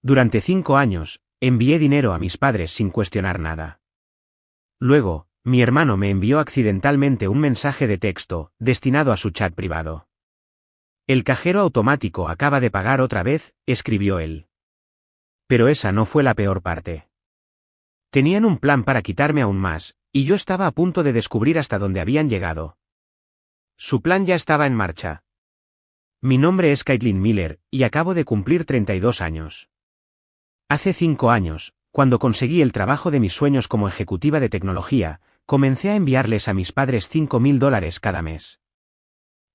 Durante 5 años, envié dinero a mis padres sin cuestionar nada. Luego, mi hermano me envió accidentalmente un mensaje de texto, destinado a su chat privado. El cajero automático acaba de pagar otra vez, escribió él. Pero esa no fue la peor parte. Tenían un plan para quitarme aún más, y yo estaba a punto de descubrir hasta dónde habían llegado. Su plan ya estaba en marcha. Mi nombre es Caitlin Miller, y acabo de cumplir 32 años. Hace 5 años, cuando conseguí el trabajo de mis sueños como ejecutiva de tecnología, comencé a enviarles a mis padres $5.000 cada mes.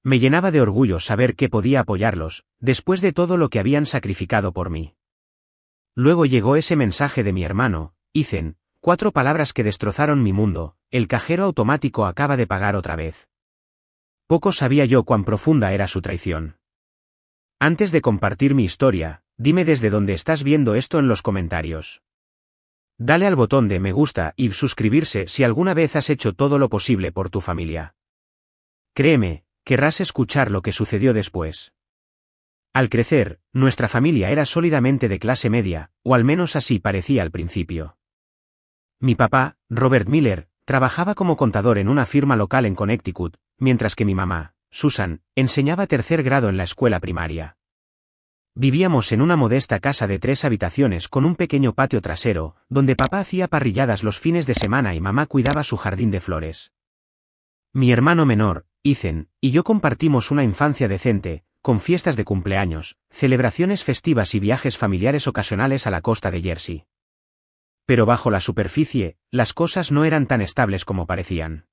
Me llenaba de orgullo saber que podía apoyarlos, después de todo lo que habían sacrificado por mí. Luego llegó ese mensaje de mi hermano, Ethan, 4 palabras que destrozaron mi mundo: el cajero automático acaba de pagar otra vez. Poco sabía yo cuán profunda era su traición. Antes de compartir mi historia, dime desde dónde estás viendo esto en los comentarios. Dale al botón de me gusta y suscribirse si alguna vez has hecho todo lo posible por tu familia. Créeme, querrás escuchar lo que sucedió después. Al crecer, nuestra familia era sólidamente de clase media, o al menos así parecía al principio. Mi papá, Robert Miller, trabajaba como contador en una firma local en Connecticut, mientras que mi mamá, Susan, enseñaba 3er grado en la escuela primaria. Vivíamos en una modesta casa de 3 habitaciones con un pequeño patio trasero, donde papá hacía parrilladas los fines de semana y mamá cuidaba su jardín de flores. Mi hermano menor, Ethan, y yo compartimos una infancia decente, con fiestas de cumpleaños, celebraciones festivas y viajes familiares ocasionales a la costa de Jersey. Pero bajo la superficie, las cosas no eran tan estables como parecían.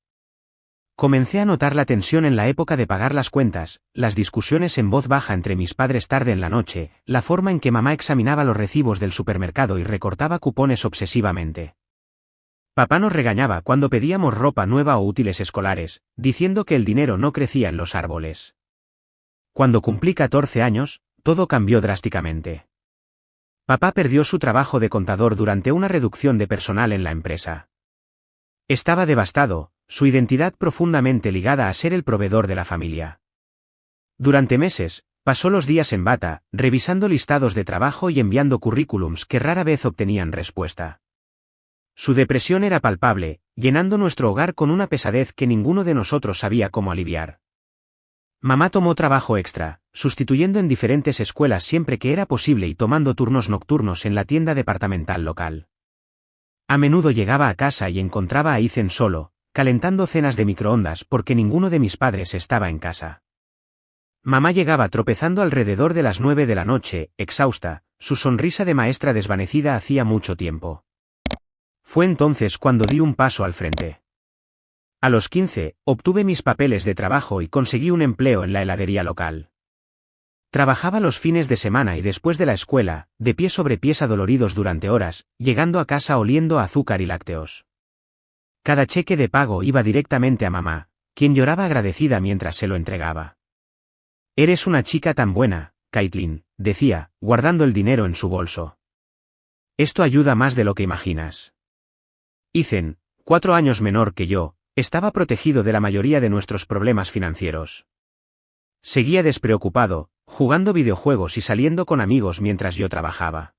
Comencé a notar la tensión en la época de pagar las cuentas, las discusiones en voz baja entre mis padres tarde en la noche, la forma en que mamá examinaba los recibos del supermercado y recortaba cupones obsesivamente. Papá nos regañaba cuando pedíamos ropa nueva o útiles escolares, diciendo que el dinero no crecía en los árboles. Cuando cumplí 14 años, todo cambió drásticamente. Papá perdió su trabajo de contador durante una reducción de personal en la empresa. Estaba devastado, su identidad profundamente ligada a ser el proveedor de la familia. Durante meses, pasó los días en bata, revisando listados de trabajo y enviando currículums que rara vez obtenían respuesta. Su depresión era palpable, llenando nuestro hogar con una pesadez que ninguno de nosotros sabía cómo aliviar. Mamá tomó trabajo extra, sustituyendo en diferentes escuelas siempre que era posible y tomando turnos nocturnos en la tienda departamental local. A menudo llegaba a casa y encontraba a Ethan solo, calentando cenas de microondas porque ninguno de mis padres estaba en casa. Mamá llegaba tropezando alrededor de las 9 de la noche, exhausta, su sonrisa de maestra desvanecida hacía mucho tiempo. Fue entonces cuando di un paso al frente. A los 15, obtuve mis papeles de trabajo y conseguí un empleo en la heladería local. Trabajaba los fines de semana y después de la escuela, de pie sobre pies adoloridos durante horas, llegando a casa oliendo a azúcar y lácteos. Cada cheque de pago iba directamente a mamá, quien lloraba agradecida mientras se lo entregaba. «Eres una chica tan buena, Caitlin», decía, guardando el dinero en su bolso. «Esto ayuda más de lo que imaginas». Ethan, 4 años menor que yo, estaba protegido de la mayoría de nuestros problemas financieros. Seguía despreocupado, jugando videojuegos y saliendo con amigos mientras yo trabajaba.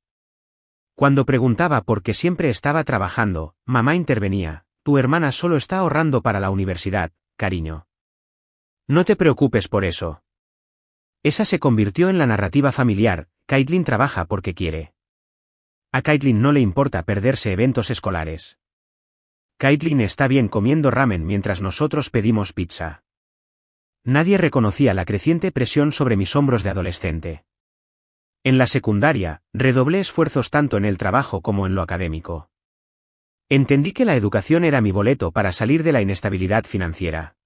Cuando preguntaba por qué siempre estaba trabajando, mamá intervenía: «Tu hermana solo está ahorrando para la universidad, cariño. No te preocupes por eso». Esa se convirtió en la narrativa familiar: Caitlin trabaja porque quiere. A Caitlin no le importa perderse eventos escolares. Caitlin está bien comiendo ramen mientras nosotros pedimos pizza. Nadie reconocía la creciente presión sobre mis hombros de adolescente. En la secundaria, redoblé esfuerzos tanto en el trabajo como en lo académico. Entendí que la educación era mi boleto para salir de la inestabilidad financiera.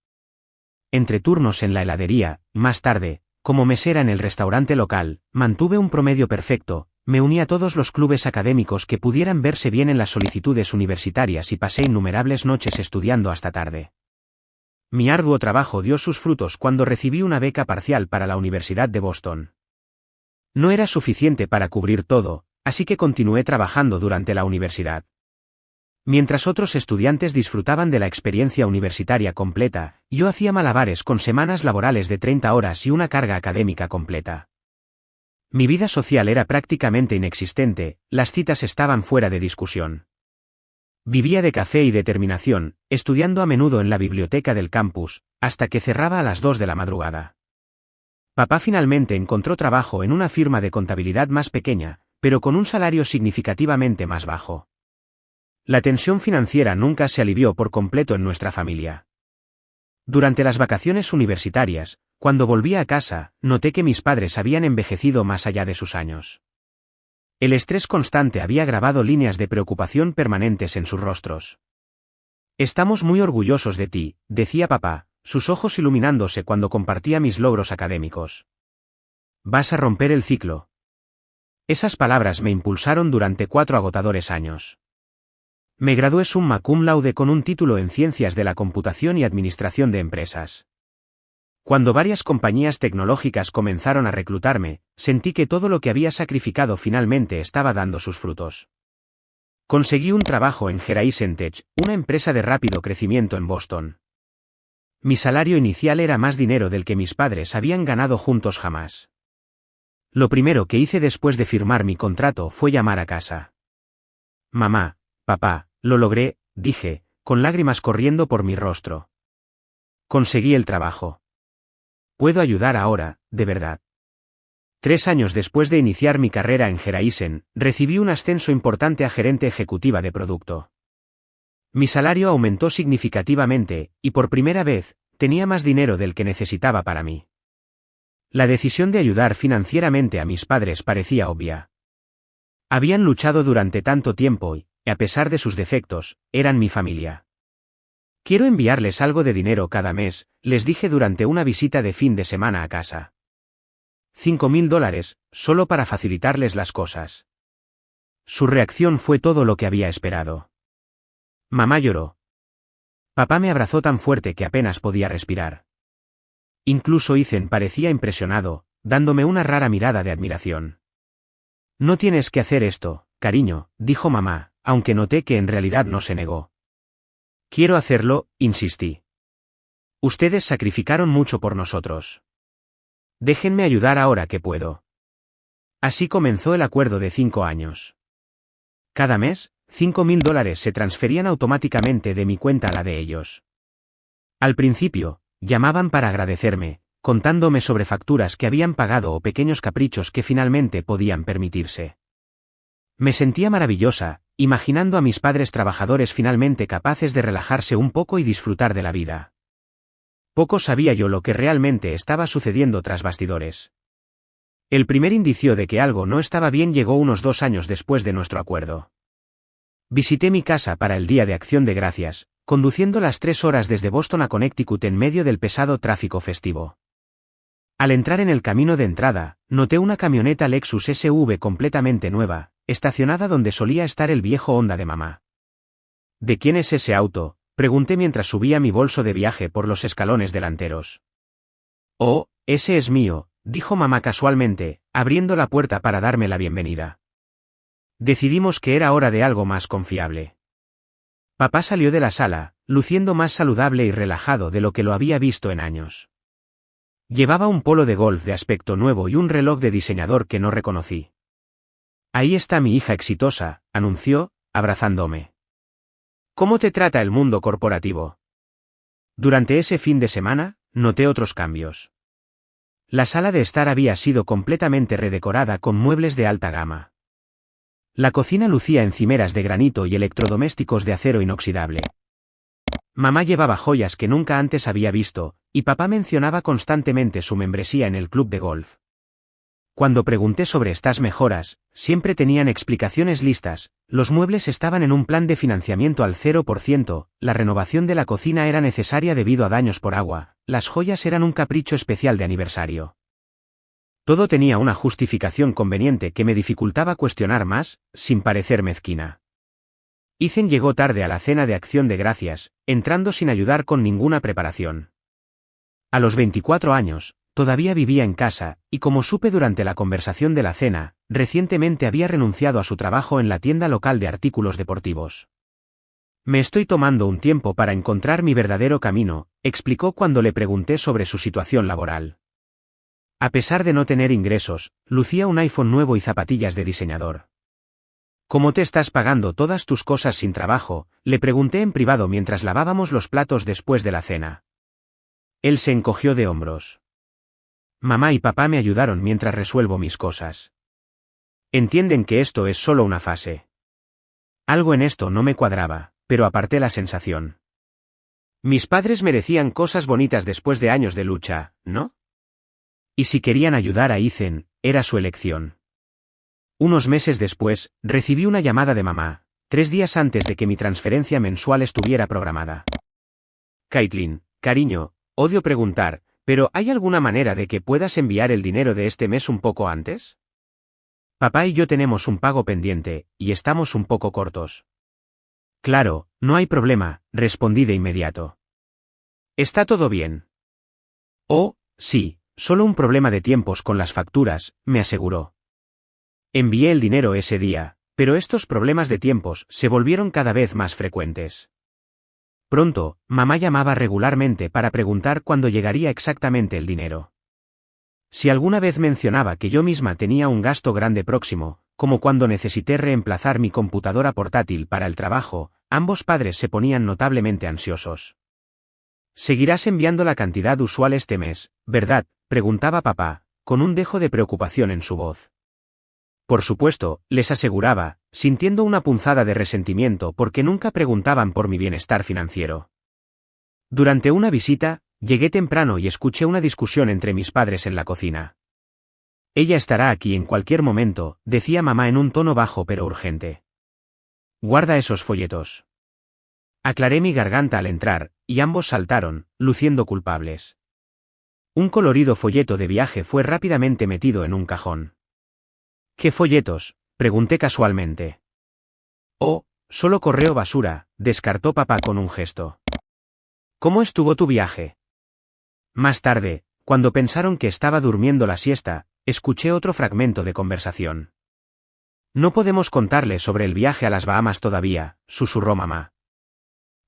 Entre turnos en la heladería, más tarde, como mesera en el restaurante local, mantuve un promedio perfecto, me uní a todos los clubes académicos que pudieran verse bien en las solicitudes universitarias y pasé innumerables noches estudiando hasta tarde. Mi arduo trabajo dio sus frutos cuando recibí una beca parcial para la Universidad de Boston. No era suficiente para cubrir todo, así que continué trabajando durante la universidad. Mientras otros estudiantes disfrutaban de la experiencia universitaria completa, yo hacía malabares con semanas laborales de 30 horas y una carga académica completa. Mi vida social era prácticamente inexistente, las citas estaban fuera de discusión. Vivía de café y determinación, estudiando a menudo en la biblioteca del campus, hasta que cerraba a las 2 de la madrugada. Papá finalmente encontró trabajo en una firma de contabilidad más pequeña, pero con un salario significativamente más bajo. La tensión financiera nunca se alivió por completo en nuestra familia. Durante las vacaciones universitarias, cuando volví a casa, noté que mis padres habían envejecido más allá de sus años. El estrés constante había grabado líneas de preocupación permanentes en sus rostros. Estamos muy orgullosos de ti, decía papá, sus ojos iluminándose cuando compartía mis logros académicos. Vas a romper el ciclo. Esas palabras me impulsaron durante 4 agotadores años. Me gradué summa cum laude con un título en Ciencias de la Computación y Administración de Empresas. Cuando varias compañías tecnológicas comenzaron a reclutarme, sentí que todo lo que había sacrificado finalmente estaba dando sus frutos. Conseguí un trabajo en Horizon Tech, una empresa de rápido crecimiento en Boston. Mi salario inicial era más dinero del que mis padres habían ganado juntos jamás. Lo primero que hice después de firmar mi contrato fue llamar a casa. Mamá, papá, lo logré, dije, con lágrimas corriendo por mi rostro. Conseguí el trabajo. Puedo ayudar ahora, de verdad. 3 años después de iniciar mi carrera en Horizon, recibí un ascenso importante a gerente ejecutiva de producto. Mi salario aumentó significativamente, y por primera vez, tenía más dinero del que necesitaba para mí. La decisión de ayudar financieramente a mis padres parecía obvia. Habían luchado durante tanto tiempo y, a pesar de sus defectos, eran mi familia. Quiero enviarles algo de dinero cada mes, les dije durante una visita de fin de semana a casa. $5.000, solo para facilitarles las cosas. Su reacción fue todo lo que había esperado. Mamá lloró. Papá me abrazó tan fuerte que apenas podía respirar. Incluso Ethan parecía impresionado, dándome una rara mirada de admiración. No tienes que hacer esto, cariño, dijo mamá, aunque noté que en realidad no se negó. Quiero hacerlo, insistí. Ustedes sacrificaron mucho por nosotros. Déjenme ayudar ahora que puedo. Así comenzó el acuerdo de 5 años. Cada mes, $5.000 se transferían automáticamente de mi cuenta a la de ellos. Al principio, llamaban para agradecerme, contándome sobre facturas que habían pagado o pequeños caprichos que finalmente podían permitirse. Me sentía maravillosa, imaginando a mis padres trabajadores finalmente capaces de relajarse un poco y disfrutar de la vida. Poco sabía yo lo que realmente estaba sucediendo tras bastidores. El primer indicio de que algo no estaba bien llegó unos 2 años después de nuestro acuerdo. Visité mi casa para el Día de Acción de Gracias, conduciendo las 3 horas desde Boston a Connecticut en medio del pesado tráfico festivo. Al entrar en el camino de entrada, noté una camioneta Lexus SUV completamente nueva, estacionada donde solía estar el viejo Honda de mamá. ¿De quién es ese auto?, pregunté mientras subía mi bolso de viaje por los escalones delanteros. Oh, ese es mío, dijo mamá casualmente, abriendo la puerta para darme la bienvenida. Decidimos que era hora de algo más confiable. Papá salió de la sala, luciendo más saludable y relajado de lo que lo había visto en años. Llevaba un polo de golf de aspecto nuevo y un reloj de diseñador que no reconocí. Ahí está mi hija exitosa, anunció, abrazándome. ¿Cómo te trata el mundo corporativo? Durante ese fin de semana, noté otros cambios. La sala de estar había sido completamente redecorada con muebles de alta gama. La cocina lucía encimeras de granito y electrodomésticos de acero inoxidable. Mamá llevaba joyas que nunca antes había visto, y papá mencionaba constantemente su membresía en el club de golf. Cuando pregunté sobre estas mejoras, siempre tenían explicaciones listas, los muebles estaban en un plan de financiamiento al 0%, la renovación de la cocina era necesaria debido a daños por agua, las joyas eran un capricho especial de aniversario. Todo tenía una justificación conveniente que me dificultaba cuestionar más, sin parecer mezquina. Ethan llegó tarde a la cena de Acción de Gracias, entrando sin ayudar con ninguna preparación. A los 24 años, todavía vivía en casa, y como supe durante la conversación de la cena, recientemente había renunciado a su trabajo en la tienda local de artículos deportivos. Me estoy tomando un tiempo para encontrar mi verdadero camino, explicó cuando le pregunté sobre su situación laboral. A pesar de no tener ingresos, lucía un iPhone nuevo y zapatillas de diseñador. ¿Cómo te estás pagando todas tus cosas sin trabajo?, le pregunté en privado mientras lavábamos los platos después de la cena. Él se encogió de hombros. Mamá y papá me ayudaron mientras resuelvo mis cosas. Entienden que esto es solo una fase. Algo en esto no me cuadraba, pero aparté la sensación. Mis padres merecían cosas bonitas después de años de lucha, ¿no? Y si querían ayudar a Ethan, era su elección. Unos meses después, recibí una llamada de mamá, 3 días antes de que mi transferencia mensual estuviera programada. Caitlin, cariño, odio preguntar, pero ¿hay alguna manera de que puedas enviar el dinero de este mes un poco antes? Papá y yo tenemos un pago pendiente, y estamos un poco cortos. Claro, no hay problema, respondí de inmediato. ¿Está todo bien? Oh, sí, solo un problema de tiempos con las facturas, me aseguró. Envié el dinero ese día, pero estos problemas de tiempos se volvieron cada vez más frecuentes. Pronto, mamá llamaba regularmente para preguntar cuándo llegaría exactamente el dinero. Si alguna vez mencionaba que yo misma tenía un gasto grande próximo, como cuando necesité reemplazar mi computadora portátil para el trabajo, ambos padres se ponían notablemente ansiosos. ¿Seguirás enviando la cantidad usual este mes, verdad?, preguntaba papá, con un dejo de preocupación en su voz. Por supuesto, les aseguraba, sintiendo una punzada de resentimiento porque nunca preguntaban por mi bienestar financiero. Durante una visita, llegué temprano y escuché una discusión entre mis padres en la cocina. Ella estará aquí en cualquier momento, decía mamá en un tono bajo pero urgente. Guarda esos folletos. Aclaré mi garganta al entrar, y ambos saltaron, luciendo culpables. Un colorido folleto de viaje fue rápidamente metido en un cajón. ¿Qué folletos?, pregunté casualmente. Oh, solo correo basura, descartó papá con un gesto. ¿Cómo estuvo tu viaje? Más tarde, cuando pensaron que estaba durmiendo la siesta, escuché otro fragmento de conversación. No podemos contarle sobre el viaje a las Bahamas todavía, susurró mamá.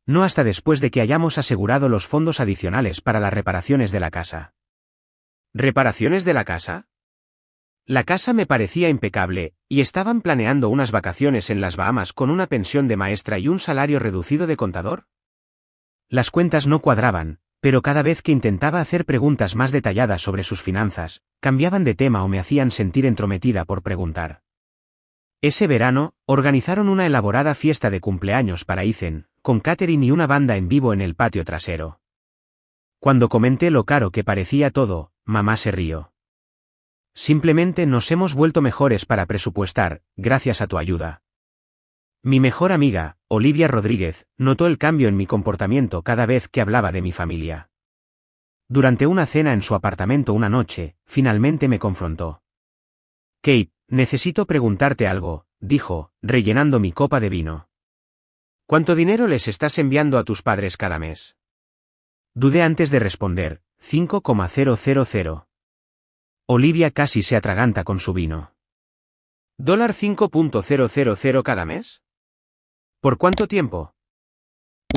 No hasta después de que hayamos asegurado los fondos adicionales para las reparaciones de la casa. ¿Reparaciones de la casa? La casa me parecía impecable, y estaban planeando unas vacaciones en las Bahamas con una pensión de maestra y un salario reducido de contador. Las cuentas no cuadraban, pero cada vez que intentaba hacer preguntas más detalladas sobre sus finanzas, cambiaban de tema o me hacían sentir entrometida por preguntar. Ese verano, organizaron una elaborada fiesta de cumpleaños para Ethan, con catering y una banda en vivo en el patio trasero. Cuando comenté lo caro que parecía todo, mamá se rió. Simplemente nos hemos vuelto mejores para presupuestar, gracias a tu ayuda. Mi mejor amiga, Olivia Rodríguez, notó el cambio en mi comportamiento cada vez que hablaba de mi familia. Durante una cena en su apartamento una noche, finalmente me confrontó. Kate, necesito preguntarte algo, dijo, rellenando mi copa de vino. ¿Cuánto dinero les estás enviando a tus padres cada mes? Dudé antes de responder, 5,000. Olivia casi se atraganta con su vino. ¿$5,000 cada mes? ¿Por cuánto tiempo?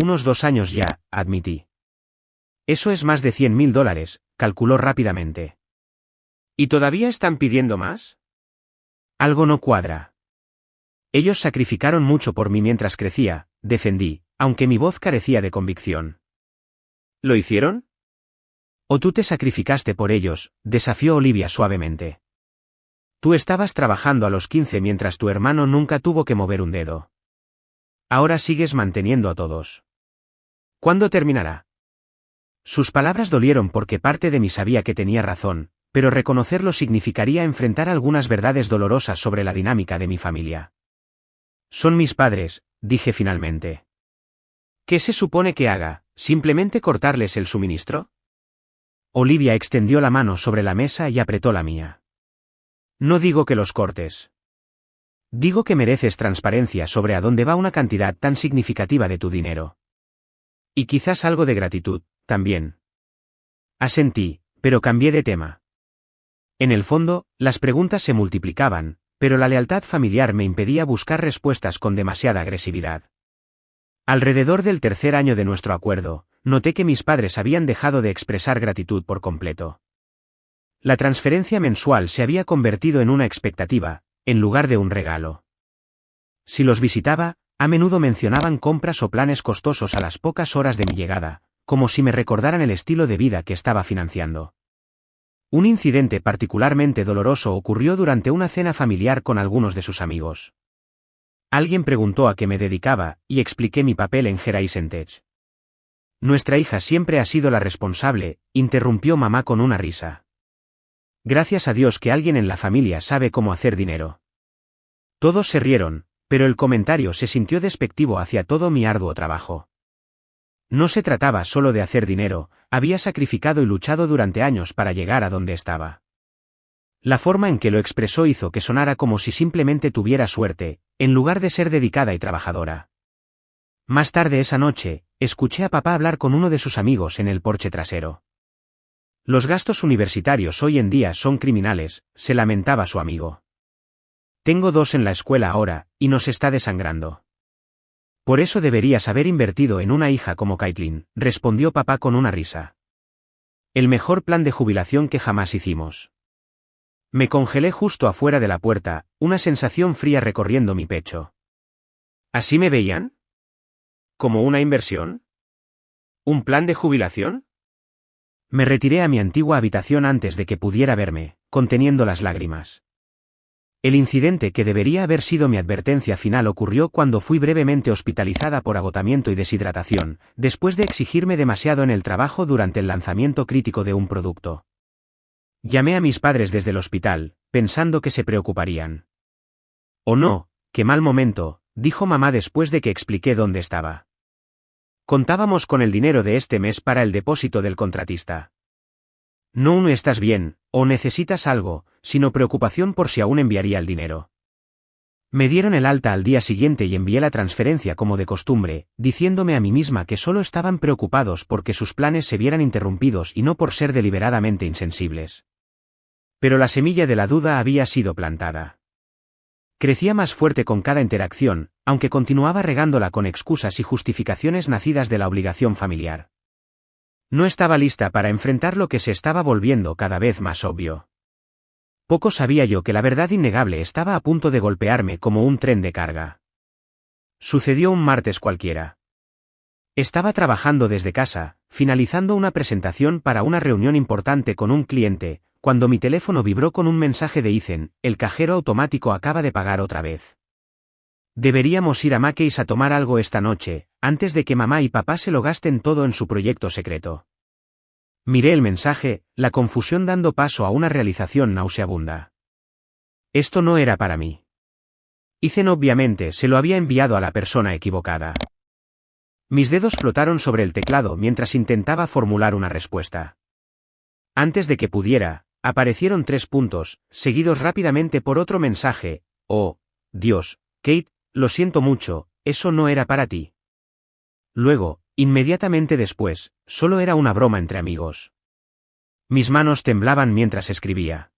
Unos 2 años ya, admití. Eso es más de $100,000, calculó rápidamente. ¿Y todavía están pidiendo más? Algo no cuadra. Ellos sacrificaron mucho por mí mientras crecía, defendí, aunque mi voz carecía de convicción. ¿Lo hicieron? ¿O tú te sacrificaste por ellos?, desafió Olivia suavemente. Tú estabas trabajando a los 15 mientras tu hermano nunca tuvo que mover un dedo. Ahora sigues manteniendo a todos. ¿Cuándo terminará? Sus palabras dolieron porque parte de mí sabía que tenía razón, pero reconocerlo significaría enfrentar algunas verdades dolorosas sobre la dinámica de mi familia. Son mis padres, dije finalmente. ¿Qué se supone que haga? ¿Simplemente cortarles el suministro? Olivia extendió la mano sobre la mesa y apretó la mía. No digo que los cortes. Digo que mereces transparencia sobre a dónde va una cantidad tan significativa de tu dinero. Y quizás algo de gratitud, también. Asentí, pero cambié de tema. En el fondo, las preguntas se multiplicaban, pero la lealtad familiar me impedía buscar respuestas con demasiada agresividad. Alrededor del 3er año de nuestro acuerdo, noté que mis padres habían dejado de expresar gratitud por completo. La transferencia mensual se había convertido en una expectativa, en lugar de un regalo. Si los visitaba, a menudo mencionaban compras o planes costosos a las pocas horas de mi llegada, como si me recordaran el estilo de vida que estaba financiando. Un incidente particularmente doloroso ocurrió durante una cena familiar con algunos de sus amigos. Alguien preguntó a qué me dedicaba, y expliqué mi papel en Horizon Tech. Nuestra hija siempre ha sido la responsable, interrumpió mamá con una risa. Gracias a Dios que alguien en la familia sabe cómo hacer dinero. Todos se rieron, pero el comentario se sintió despectivo hacia todo mi arduo trabajo. No se trataba solo de hacer dinero, había sacrificado y luchado durante años para llegar a donde estaba. La forma en que lo expresó hizo que sonara como si simplemente tuviera suerte, en lugar de ser dedicada y trabajadora. Más tarde esa noche, escuché a papá hablar con uno de sus amigos en el porche trasero. Los gastos universitarios hoy en día son criminales, se lamentaba su amigo. Tengo 2 en la escuela ahora, y nos está desangrando. Por eso deberías haber invertido en una hija como Caitlin, respondió papá con una risa. El mejor plan de jubilación que jamás hicimos. Me congelé justo afuera de la puerta, una sensación fría recorriendo mi pecho. ¿Así me veían? ¿Como una inversión? ¿Un plan de jubilación? Me retiré a mi antigua habitación antes de que pudiera verme, conteniendo las lágrimas. El incidente que debería haber sido mi advertencia final ocurrió cuando fui brevemente hospitalizada por agotamiento y deshidratación, después de exigirme demasiado en el trabajo durante el lanzamiento crítico de un producto. Llamé a mis padres desde el hospital, pensando que se preocuparían. «Oh no, qué mal momento», dijo mamá después de que expliqué dónde estaba. Contábamos con el dinero de este mes para el depósito del contratista. No estás bien, o necesitas algo, sino preocupación por si aún enviaría el dinero. Me dieron el alta al día siguiente y envié la transferencia como de costumbre, diciéndome a mí misma que solo estaban preocupados porque sus planes se vieran interrumpidos y no por ser deliberadamente insensibles. Pero la semilla de la duda había sido plantada. Crecía más fuerte con cada interacción, aunque continuaba regándola con excusas y justificaciones nacidas de la obligación familiar. No estaba lista para enfrentar lo que se estaba volviendo cada vez más obvio. Poco sabía yo que la verdad innegable estaba a punto de golpearme como un tren de carga. Sucedió un martes cualquiera. Estaba trabajando desde casa, finalizando una presentación para una reunión importante con un cliente, cuando mi teléfono vibró con un mensaje de Ethan: el cajero automático acaba de pagar otra vez. Deberíamos ir a Macy's a tomar algo esta noche, antes de que mamá y papá se lo gasten todo en su proyecto secreto. Miré el mensaje, la confusión dando paso a una realización nauseabunda. Esto no era para mí. Ethan obviamente se lo había enviado a la persona equivocada. Mis dedos flotaron sobre el teclado mientras intentaba formular una respuesta. Antes de que pudiera, aparecieron 3 puntos, seguidos rápidamente por otro mensaje: «Oh, Dios, Kate, lo siento mucho, eso no era para ti». Luego, inmediatamente después, solo era una broma entre amigos. Mis manos temblaban mientras escribía.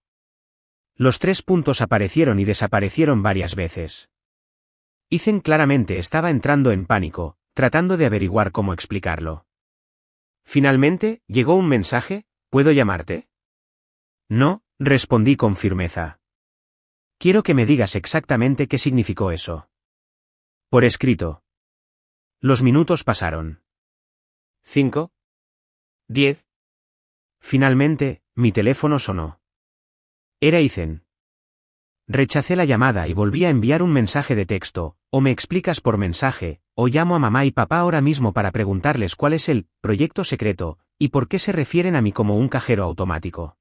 Los 3 puntos aparecieron y desaparecieron varias veces. Ethan claramente estaba entrando en pánico, tratando de averiguar cómo explicarlo. Finalmente, llegó un mensaje: «¿Puedo llamarte?». «No», respondí con firmeza. «Quiero que me digas exactamente qué significó eso». «Por escrito». Los minutos pasaron. 5. 10. Finalmente, mi teléfono sonó. Era Ethan. Rechacé la llamada y volví a enviar un mensaje de texto: «O me explicas por mensaje, o llamo a mamá y papá ahora mismo para preguntarles cuál es el proyecto secreto, y por qué se refieren a mí como un cajero automático».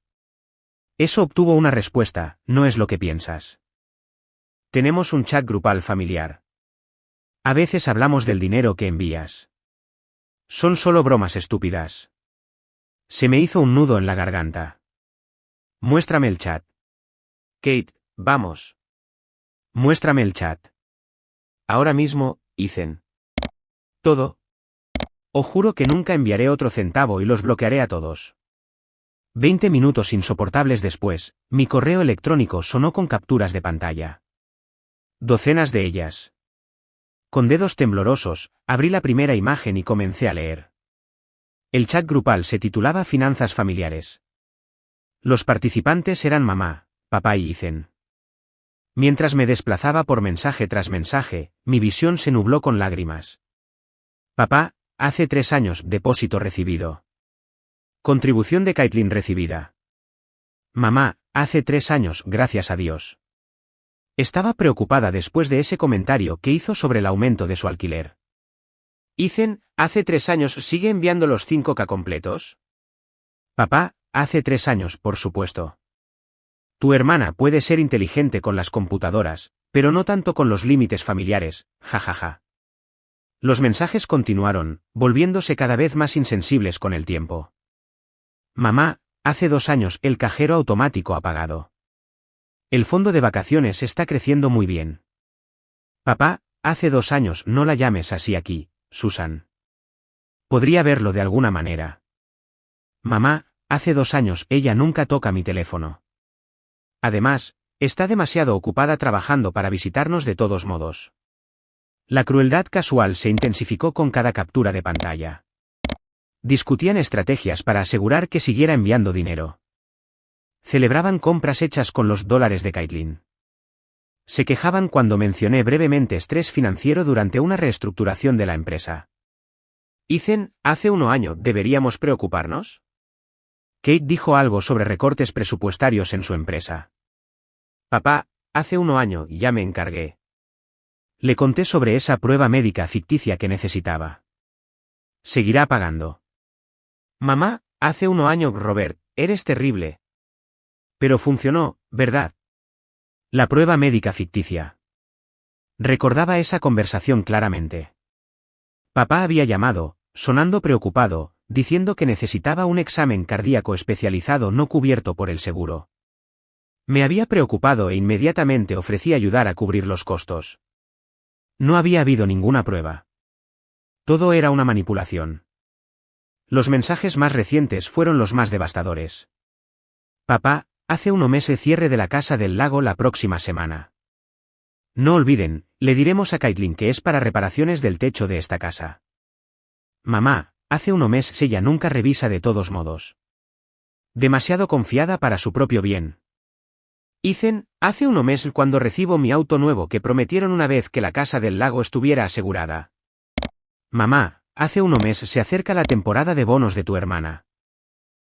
Eso obtuvo una respuesta: «No es lo que piensas». Tenemos un chat grupal familiar. A veces hablamos del dinero que envías. Son solo bromas estúpidas. Se me hizo un nudo en la garganta. Muéstrame el chat. Kate, vamos. Muéstrame el chat. Ahora mismo, Ethan. Todo. O juro que nunca enviaré otro centavo y los bloquearé a todos. 20 minutos insoportables después, mi correo electrónico sonó con capturas de pantalla. Docenas de ellas. Con dedos temblorosos, abrí la primera imagen y comencé a leer. El chat grupal se titulaba Finanzas familiares. Los participantes eran mamá, papá y Ethan. Mientras me desplazaba por mensaje tras mensaje, mi visión se nubló con lágrimas. Papá, hace 3 años, depósito recibido. Contribución de Caitlin recibida. Mamá, hace 3 años, gracias a Dios. Estaba preocupada después de ese comentario que hizo sobre el aumento de su alquiler. Ethan, hace 3 años, ¿sigue enviando los 5K completos? Papá, hace 3 años, por supuesto. Tu hermana puede ser inteligente con las computadoras, pero no tanto con los límites familiares, jajaja. Los mensajes continuaron, volviéndose cada vez más insensibles con el tiempo. Mamá, hace 2 años, el cajero automático apagado. El fondo de vacaciones está creciendo muy bien. Papá, hace 2 años, no la llames así aquí, Susan. Podría verlo de alguna manera. Mamá, hace 2 años, ella nunca toca mi teléfono. Además, está demasiado ocupada trabajando para visitarnos de todos modos. La crueldad casual se intensificó con cada captura de pantalla. Discutían estrategias para asegurar que siguiera enviando dinero. Celebraban compras hechas con los dólares de Caitlin. Se quejaban cuando mencioné brevemente estrés financiero durante una reestructuración de la empresa. Ethan, hace 1 año, ¿deberíamos preocuparnos? Kate dijo algo sobre recortes presupuestarios en su empresa. Papá, hace 1 año, ya me encargué. Le conté sobre esa prueba médica ficticia que necesitaba. Seguirá pagando. Mamá, hace 1 año, Robert, eres terrible. Pero funcionó, ¿verdad? La prueba médica ficticia. Recordaba esa conversación claramente. Papá había llamado, sonando preocupado, diciendo que necesitaba un examen cardíaco especializado no cubierto por el seguro. Me había preocupado e inmediatamente ofrecí ayudar a cubrir los costos. No había habido ninguna prueba. Todo era una manipulación. Los mensajes más recientes fueron los más devastadores. Papá, hace 1 mes el cierre de la casa del lago la próxima semana. No olviden, le diremos a Caitlin que es para reparaciones del techo de esta casa. Mamá, hace 1 mes ella nunca revisa de todos modos. Demasiado confiada para su propio bien. Ethan, hace 1 mes cuando recibo mi auto nuevo que prometieron una vez que la casa del lago estuviera asegurada. Mamá, hace 1 mes se acerca la temporada de bonos de tu hermana.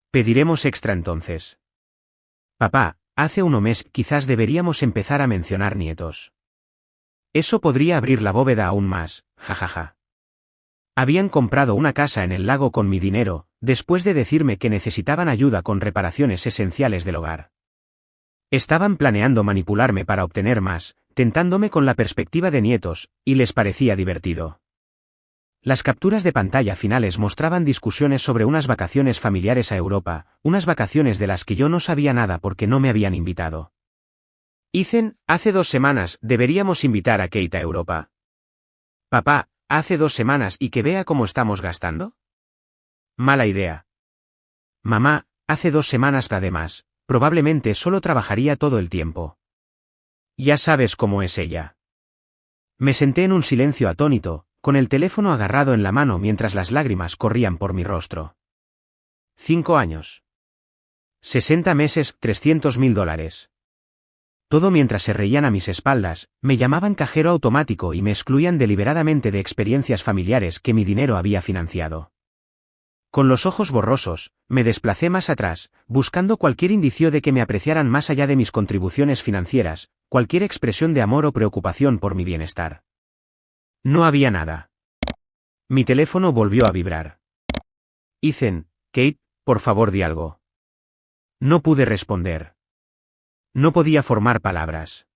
Pediremos extra entonces. Papá, hace 1 mes quizás deberíamos empezar a mencionar nietos. Eso podría abrir la bóveda aún más, jajaja. Habían comprado una casa en el lago con mi dinero, después de decirme que necesitaban ayuda con reparaciones esenciales del hogar. Estaban planeando manipularme para obtener más, tentándome con la perspectiva de nietos, y les parecía divertido. Las capturas de pantalla finales mostraban discusiones sobre unas vacaciones familiares a Europa, unas vacaciones de las que yo no sabía nada porque no me habían invitado. Ethan, hace 2 semanas, ¿deberíamos invitar a Kate a Europa? Papá, hace 2 semanas y que vea cómo estamos gastando. Mala idea. Mamá, hace 2 semanas además, probablemente solo trabajaría todo el tiempo. Ya sabes cómo es ella. Me senté en un silencio atónito, con el teléfono agarrado en la mano mientras las lágrimas corrían por mi rostro. 5 años. 60 meses, $300.000. Todo mientras se reían a mis espaldas, me llamaban cajero automático y me excluían deliberadamente de experiencias familiares que mi dinero había financiado. Con los ojos borrosos, me desplacé más atrás, buscando cualquier indicio de que me apreciaran más allá de mis contribuciones financieras, cualquier expresión de amor o preocupación por mi bienestar. No había nada. Mi teléfono volvió a vibrar. Ethan, Kate, por favor di algo. No pude responder. No podía formar palabras.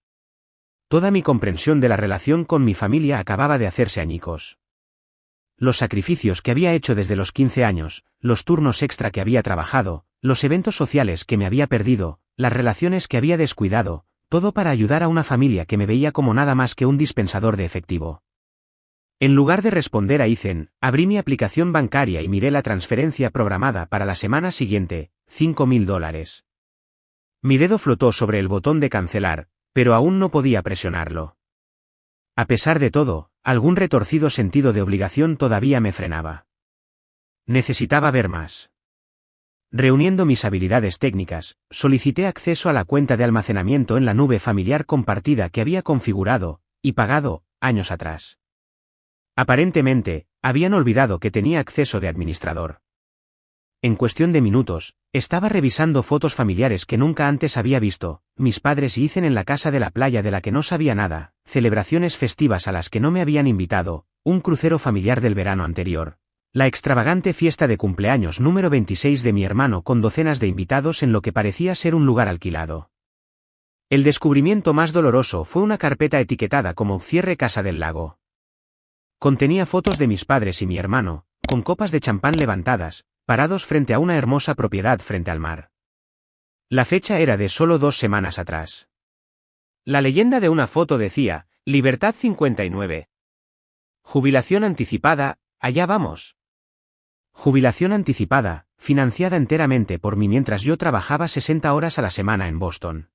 Toda mi comprensión de la relación con mi familia acababa de hacerse añicos. Los sacrificios que había hecho desde los 15 años, los turnos extra que había trabajado, los eventos sociales que me había perdido, las relaciones que había descuidado, todo para ayudar a una familia que me veía como nada más que un dispensador de efectivo. En lugar de responder a Ethan, abrí mi aplicación bancaria y miré la transferencia programada para la semana siguiente, $5.000. Mi dedo flotó sobre el botón de cancelar, pero aún no podía presionarlo. A pesar de todo, algún retorcido sentido de obligación todavía me frenaba. Necesitaba ver más. Reuniendo mis habilidades técnicas, solicité acceso a la cuenta de almacenamiento en la nube familiar compartida que había configurado y pagado años atrás. Aparentemente, habían olvidado que tenía acceso de administrador. En cuestión de minutos, estaba revisando fotos familiares que nunca antes había visto, mis padres y Ethan en la casa de la playa de la que no sabía nada, celebraciones festivas a las que no me habían invitado, un crucero familiar del verano anterior, la extravagante fiesta de cumpleaños número 26 de mi hermano con docenas de invitados en lo que parecía ser un lugar alquilado. El descubrimiento más doloroso fue una carpeta etiquetada como Cierre Casa del Lago. Contenía fotos de mis padres y mi hermano, con copas de champán levantadas, parados frente a una hermosa propiedad frente al mar. La fecha era de solo 2 semanas atrás. La leyenda de una foto decía, Libertad 59. Jubilación anticipada, allá vamos. Jubilación anticipada, financiada enteramente por mí mientras yo trabajaba 60 horas a la semana en Boston.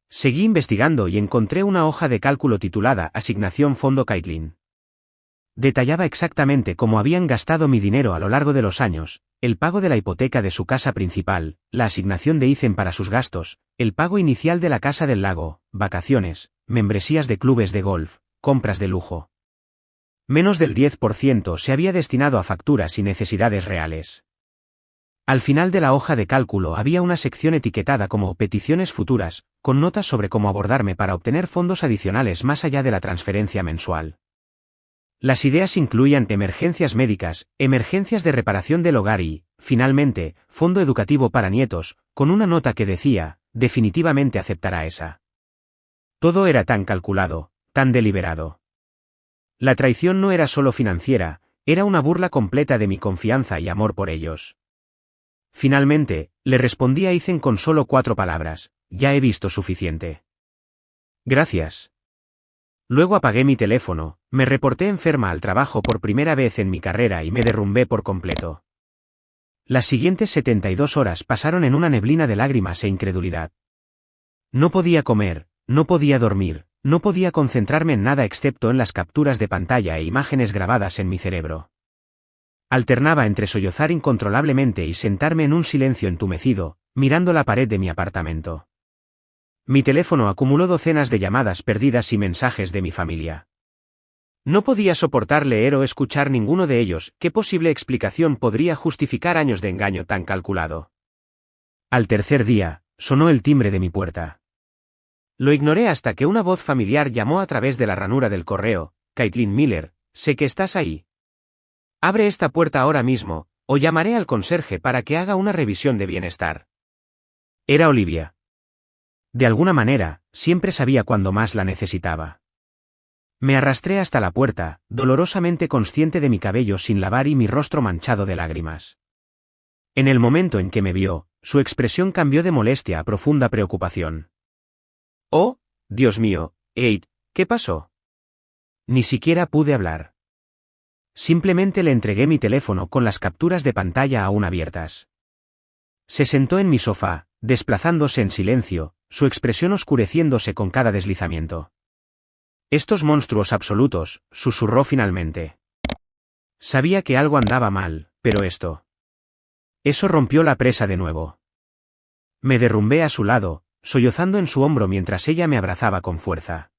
Seguí investigando y encontré una hoja de cálculo titulada Asignación Fondo Caitlin. Detallaba exactamente cómo habían gastado mi dinero a lo largo de los años, el pago de la hipoteca de su casa principal, la asignación de Ethan para sus gastos, el pago inicial de la casa del lago, vacaciones, membresías de clubes de golf, compras de lujo. Menos del 10% se había destinado a facturas y necesidades reales. Al final de la hoja de cálculo había una sección etiquetada como peticiones futuras, con notas sobre cómo abordarme para obtener fondos adicionales más allá de la transferencia mensual. Las ideas incluían emergencias médicas, emergencias de reparación del hogar y, finalmente, fondo educativo para nietos, con una nota que decía, definitivamente aceptará esa. Todo era tan calculado, tan deliberado. La traición no era solo financiera, era una burla completa de mi confianza y amor por ellos. Finalmente, le respondí a Ethan con solo 4 palabras, ya he visto suficiente. Gracias. Luego apagué mi teléfono, me reporté enferma al trabajo por primera vez en mi carrera y me derrumbé por completo. Las siguientes 72 horas pasaron en una neblina de lágrimas e incredulidad. No podía comer, no podía dormir, no podía concentrarme en nada excepto en las capturas de pantalla e imágenes grabadas en mi cerebro. Alternaba entre sollozar incontrolablemente y sentarme en un silencio entumecido, mirando la pared de mi apartamento. Mi teléfono acumuló docenas de llamadas perdidas y mensajes de mi familia. No podía soportar leer o escuchar ninguno de ellos. ¿Qué posible explicación podría justificar años de engaño tan calculado? Al tercer día, sonó el timbre de mi puerta. Lo ignoré hasta que una voz familiar llamó a través de la ranura del correo, Caitlin Miller, sé que estás ahí. Abre esta puerta ahora mismo, o llamaré al conserje para que haga una revisión de bienestar. Era Olivia. De alguna manera, siempre sabía cuándo más la necesitaba. Me arrastré hasta la puerta, dolorosamente consciente de mi cabello sin lavar y mi rostro manchado de lágrimas. En el momento en que me vio, su expresión cambió de molestia a profunda preocupación. Oh, Dios mío, Kate, ¿qué pasó? Ni siquiera pude hablar. Simplemente le entregué mi teléfono con las capturas de pantalla aún abiertas. Se sentó en mi sofá, desplazándose en silencio, su expresión oscureciéndose con cada deslizamiento. Estos monstruos absolutos, susurró finalmente. Sabía que algo andaba mal, pero esto. Eso rompió la presa de nuevo. Me derrumbé a su lado, sollozando en su hombro mientras ella me abrazaba con fuerza.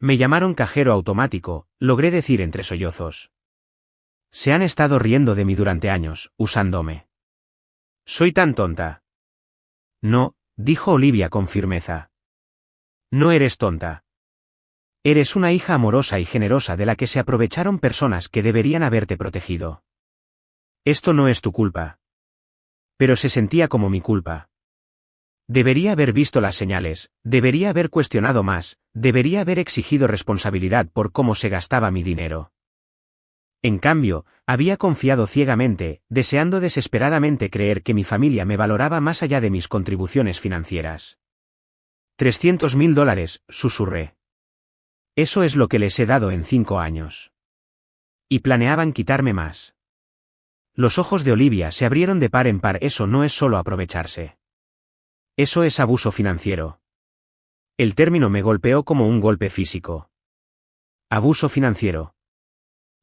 Me llamaron cajero automático, logré decir entre sollozos. Se han estado riendo de mí durante años, usándome. Soy tan tonta. No, dijo Olivia con firmeza. No eres tonta. Eres una hija amorosa y generosa de la que se aprovecharon personas que deberían haberte protegido. Esto no es tu culpa. Pero se sentía como mi culpa. Debería haber visto las señales, debería haber cuestionado más, debería haber exigido responsabilidad por cómo se gastaba mi dinero. En cambio, había confiado ciegamente, deseando desesperadamente creer que mi familia me valoraba más allá de mis contribuciones financieras. $300.000, susurré. Eso es lo que les he dado en 5 años. Y planeaban quitarme más. Los ojos de Olivia se abrieron de par en par. Eso no es solo aprovecharse. Eso es abuso financiero. El término me golpeó como un golpe físico. Abuso financiero.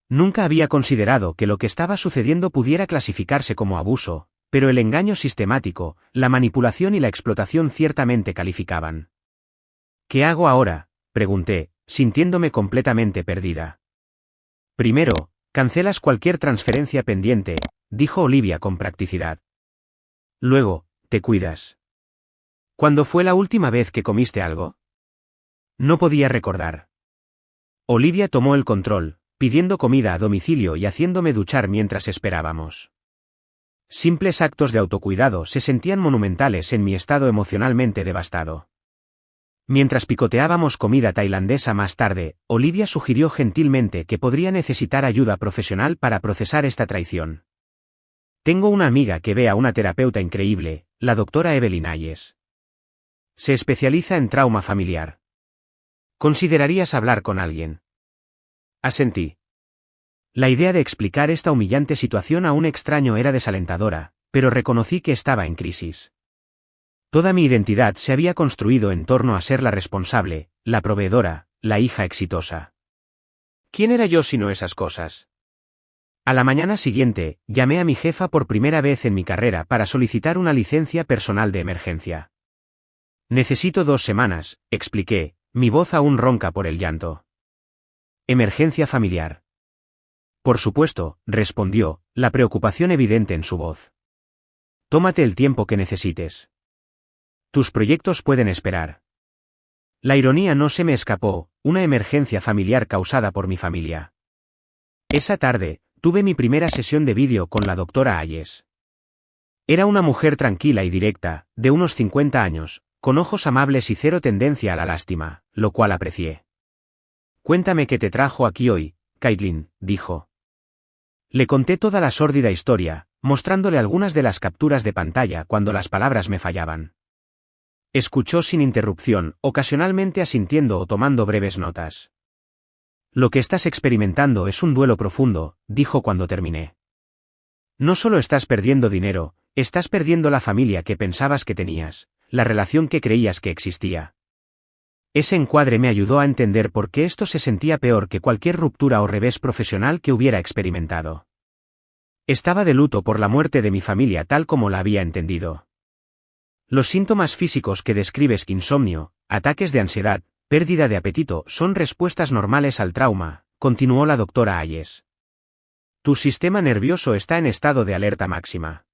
Nunca había considerado que lo que estaba sucediendo pudiera clasificarse como abuso, pero el engaño sistemático, la manipulación y la explotación ciertamente calificaban. ¿Qué hago ahora?, pregunté, sintiéndome completamente perdida. Primero, cancelas cualquier transferencia pendiente, dijo Olivia con practicidad. Luego, te cuidas. ¿Cuándo fue la última vez que comiste algo? No podía recordar. Olivia tomó el control, pidiendo comida a domicilio y haciéndome duchar mientras esperábamos. Simples actos de autocuidado se sentían monumentales en mi estado emocionalmente devastado. Mientras picoteábamos comida tailandesa más tarde, Olivia sugirió gentilmente que podría necesitar ayuda profesional para procesar esta traición. Tengo una amiga que ve a una terapeuta increíble, la doctora Evelyn Ayes. Se especializa en trauma familiar. ¿Considerarías hablar con alguien? Asentí. La idea de explicar esta humillante situación a un extraño era desalentadora, pero reconocí que estaba en crisis. Toda mi identidad se había construido en torno a ser la responsable, la proveedora, la hija exitosa. ¿Quién era yo sino esas cosas? A la mañana siguiente, llamé a mi jefa por primera vez en mi carrera para solicitar una licencia personal de emergencia. Necesito 2 semanas, expliqué, mi voz aún ronca por el llanto. Emergencia familiar. Por supuesto, respondió, la preocupación evidente en su voz. Tómate el tiempo que necesites. Tus proyectos pueden esperar. La ironía no se me escapó, una emergencia familiar causada por mi familia. Esa tarde, tuve mi primera sesión de vídeo con la doctora Ayes. Era una mujer tranquila y directa, de unos 50 años, con ojos amables y cero tendencia a la lástima, lo cual aprecié. Cuéntame qué te trajo aquí hoy, Caitlin, dijo. Le conté toda la sórdida historia, mostrándole algunas de las capturas de pantalla cuando las palabras me fallaban. Escuchó sin interrupción, ocasionalmente asintiendo o tomando breves notas. Lo que estás experimentando es un duelo profundo, dijo cuando terminé. No solo estás perdiendo dinero, estás perdiendo la familia que pensabas que tenías, la relación que creías que existía. Ese encuadre me ayudó a entender por qué esto se sentía peor que cualquier ruptura o revés profesional que hubiera experimentado. Estaba de luto por la muerte de mi familia tal como la había entendido. Los síntomas físicos que describes, insomnio, ataques de ansiedad, pérdida de apetito, son respuestas normales al trauma, continuó la doctora Ayes. Tu sistema nervioso está en estado de alerta máxima.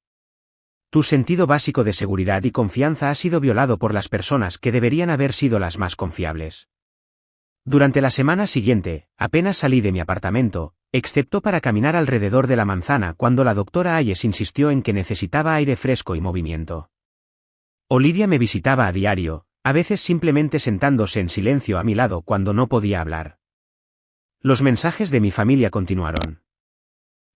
Tu sentido básico de seguridad y confianza ha sido violado por las personas que deberían haber sido las más confiables. Durante la semana siguiente, apenas salí de mi apartamento, excepto para caminar alrededor de la manzana cuando la doctora Ayes insistió en que necesitaba aire fresco y movimiento. Olivia me visitaba a diario, a veces simplemente sentándose en silencio a mi lado cuando no podía hablar. Los mensajes de mi familia continuaron.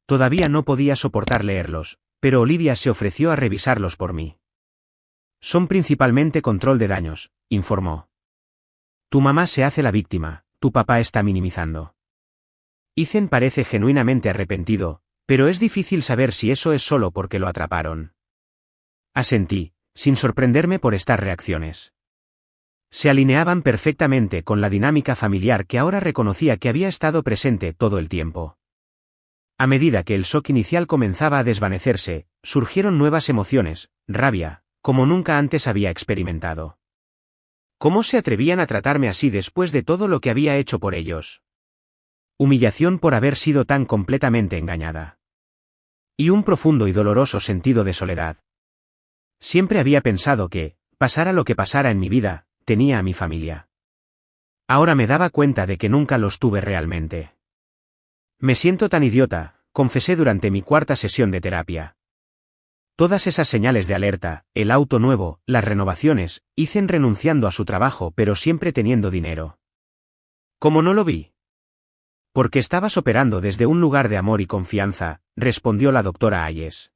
Todavía no podía soportar leerlos, pero Olivia se ofreció a revisarlos por mí. Son principalmente control de daños, informó. Tu mamá se hace la víctima, tu papá está minimizando. Ethan parece genuinamente arrepentido, pero es difícil saber si eso es solo porque lo atraparon. Asentí, sin sorprenderme por estas reacciones. Se alineaban perfectamente con la dinámica familiar que ahora reconocía que había estado presente todo el tiempo. A medida que el shock inicial comenzaba a desvanecerse, surgieron nuevas emociones, rabia, como nunca antes había experimentado. ¿Cómo se atrevían a tratarme así después de todo lo que había hecho por ellos? Humillación por haber sido tan completamente engañada. Y un profundo y doloroso sentido de soledad. Siempre había pensado que, pasara lo que pasara en mi vida, tenía a mi familia. Ahora me daba cuenta de que nunca los tuve realmente. Me siento tan idiota, confesé durante mi 4ª sesión de terapia. Todas esas señales de alerta, el auto nuevo, las renovaciones, Ethan renunciando a su trabajo pero siempre teniendo dinero. ¿Cómo no lo vi? Porque estabas operando desde un lugar de amor y confianza, respondió la doctora Ayes.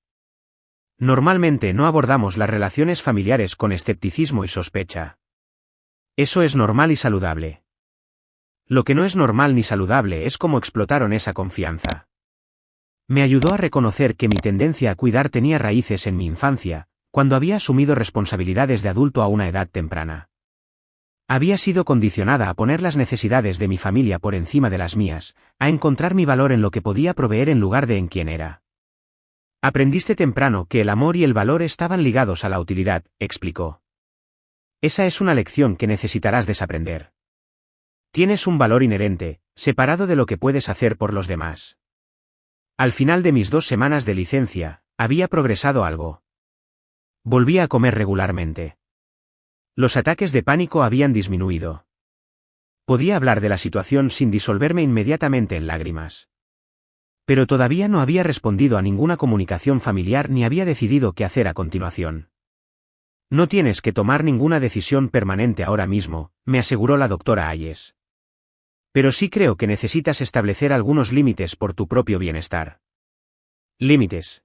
Normalmente no abordamos las relaciones familiares con escepticismo y sospecha. Eso es normal y saludable. Lo que no es normal ni saludable es cómo explotaron esa confianza. Me ayudó a reconocer que mi tendencia a cuidar tenía raíces en mi infancia, cuando había asumido responsabilidades de adulto a una edad temprana. Había sido condicionada a poner las necesidades de mi familia por encima de las mías, a encontrar mi valor en lo que podía proveer en lugar de en quién era. Aprendiste temprano que el amor y el valor estaban ligados a la utilidad, explicó. Esa es una lección que necesitarás desaprender. Tienes un valor inherente, separado de lo que puedes hacer por los demás. Al final de mis 2 semanas de licencia, había progresado algo. Volvía a comer regularmente. Los ataques de pánico habían disminuido. Podía hablar de la situación sin disolverme inmediatamente en lágrimas. Pero todavía no había respondido a ninguna comunicación familiar ni había decidido qué hacer a continuación. No tienes que tomar ninguna decisión permanente ahora mismo, me aseguró la doctora Hayes. Pero sí creo que necesitas establecer algunos límites por tu propio bienestar. Límites.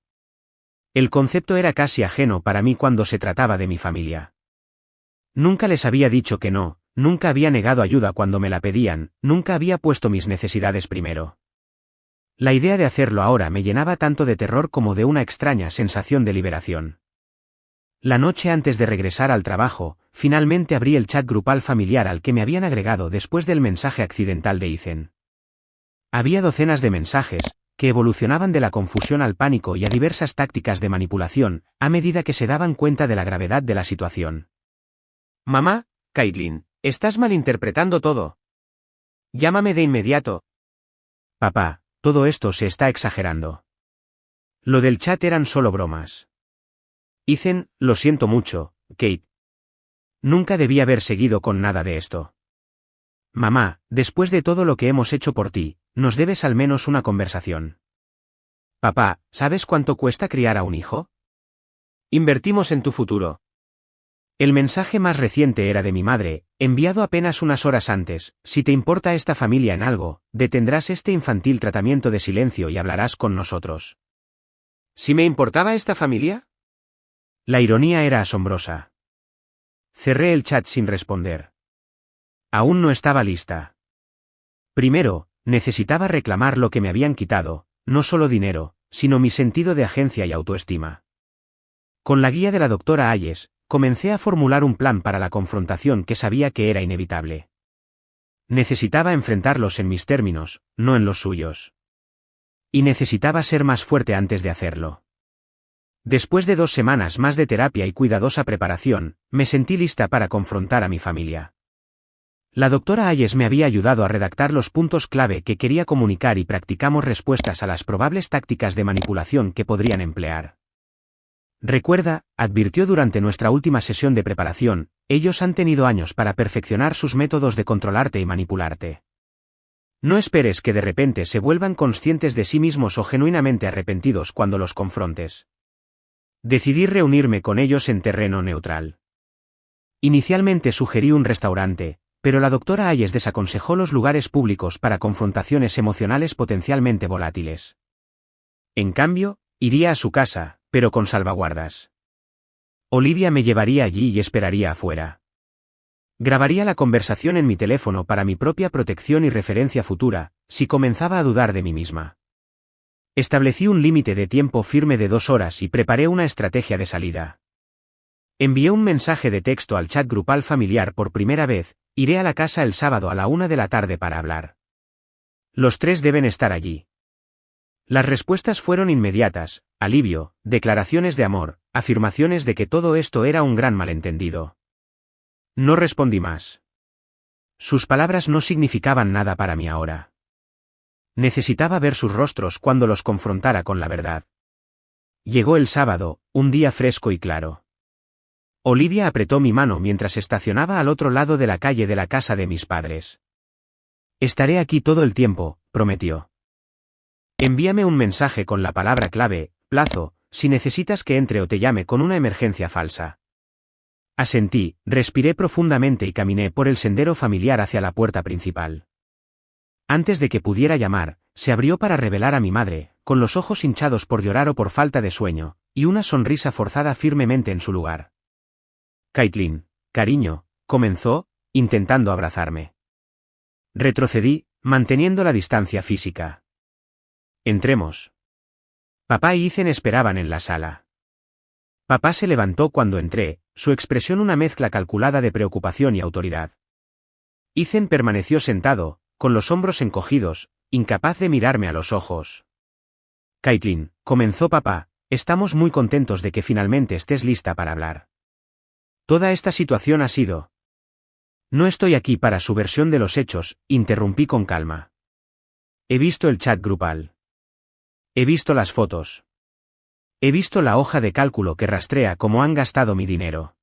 El concepto era casi ajeno para mí cuando se trataba de mi familia. Nunca les había dicho que no, nunca había negado ayuda cuando me la pedían, nunca había puesto mis necesidades primero. La idea de hacerlo ahora me llenaba tanto de terror como de una extraña sensación de liberación. La noche antes de regresar al trabajo, finalmente abrí el chat grupal familiar al que me habían agregado después del mensaje accidental de Ethan. Había docenas de mensajes, que evolucionaban de la confusión al pánico y a diversas tácticas de manipulación, a medida que se daban cuenta de la gravedad de la situación. Mamá, Caitlin, estás malinterpretando todo. Llámame de inmediato. Papá, todo esto se está exagerando. Lo del chat eran solo bromas. Ethan, lo siento mucho, Kate. Nunca debí haber seguido con nada de esto. Mamá, después de todo lo que hemos hecho por ti, nos debes al menos una conversación. Papá, ¿sabes cuánto cuesta criar a un hijo? Invertimos en tu futuro. El mensaje más reciente era de mi madre, enviado apenas unas horas antes: si te importa esta familia en algo, detendrás este infantil tratamiento de silencio y hablarás con nosotros. ¿Si me importaba esta familia? La ironía era asombrosa. Cerré el chat sin responder. Aún no estaba lista. Primero, necesitaba reclamar lo que me habían quitado, no solo dinero, sino mi sentido de agencia y autoestima. Con la guía de la doctora Hayes, comencé a formular un plan para la confrontación que sabía que era inevitable. Necesitaba enfrentarlos en mis términos, no en los suyos. Y necesitaba ser más fuerte antes de hacerlo. Después de 2 semanas más de terapia y cuidadosa preparación, me sentí lista para confrontar a mi familia. La doctora Hayes me había ayudado a redactar los puntos clave que quería comunicar y practicamos respuestas a las probables tácticas de manipulación que podrían emplear. Recuerda, advirtió durante nuestra última sesión de preparación, ellos han tenido años para perfeccionar sus métodos de controlarte y manipularte. No esperes que de repente se vuelvan conscientes de sí mismos o genuinamente arrepentidos cuando los confrontes. Decidí reunirme con ellos en terreno neutral. Inicialmente sugerí un restaurante, pero la doctora Hayes desaconsejó los lugares públicos para confrontaciones emocionales potencialmente volátiles. En cambio, iría a su casa, pero con salvaguardas. Olivia me llevaría allí y esperaría afuera. Grabaría la conversación en mi teléfono para mi propia protección y referencia futura, si comenzaba a dudar de mí misma. Establecí un límite de tiempo firme de 2 horas y preparé una estrategia de salida. Envié un mensaje de texto al chat grupal familiar por primera vez: iré a la casa el sábado a la 1 de la tarde para hablar. Los 3 deben estar allí. Las respuestas fueron inmediatas: alivio, declaraciones de amor, afirmaciones de que todo esto era un gran malentendido. No respondí más. Sus palabras no significaban nada para mí ahora. Necesitaba ver sus rostros cuando los confrontara con la verdad. Llegó el sábado, un día fresco y claro. Olivia apretó mi mano mientras estacionaba al otro lado de la calle de la casa de mis padres. Estaré aquí todo el tiempo, prometió. Envíame un mensaje con la palabra clave, plazo, si necesitas que entre o te llame con una emergencia falsa. Asentí, respiré profundamente y caminé por el sendero familiar hacia la puerta principal. Antes de que pudiera llamar, se abrió para revelar a mi madre, con los ojos hinchados por llorar o por falta de sueño, y una sonrisa forzada firmemente en su lugar. Caitlin, cariño, comenzó, intentando abrazarme. Retrocedí, manteniendo la distancia física. Entremos. Papá y Ethan esperaban en la sala. Papá se levantó cuando entré, su expresión una mezcla calculada de preocupación y autoridad. Ethan permaneció sentado, con los hombros encogidos, incapaz de mirarme a los ojos. Caitlin, comenzó papá, Estamos muy contentos de que finalmente estés lista para hablar. Toda esta situación ha sido... No estoy aquí para su versión de los hechos, interrumpí con calma. He visto el chat grupal. He visto las fotos. He visto la hoja de cálculo que rastrea cómo han gastado mi dinero.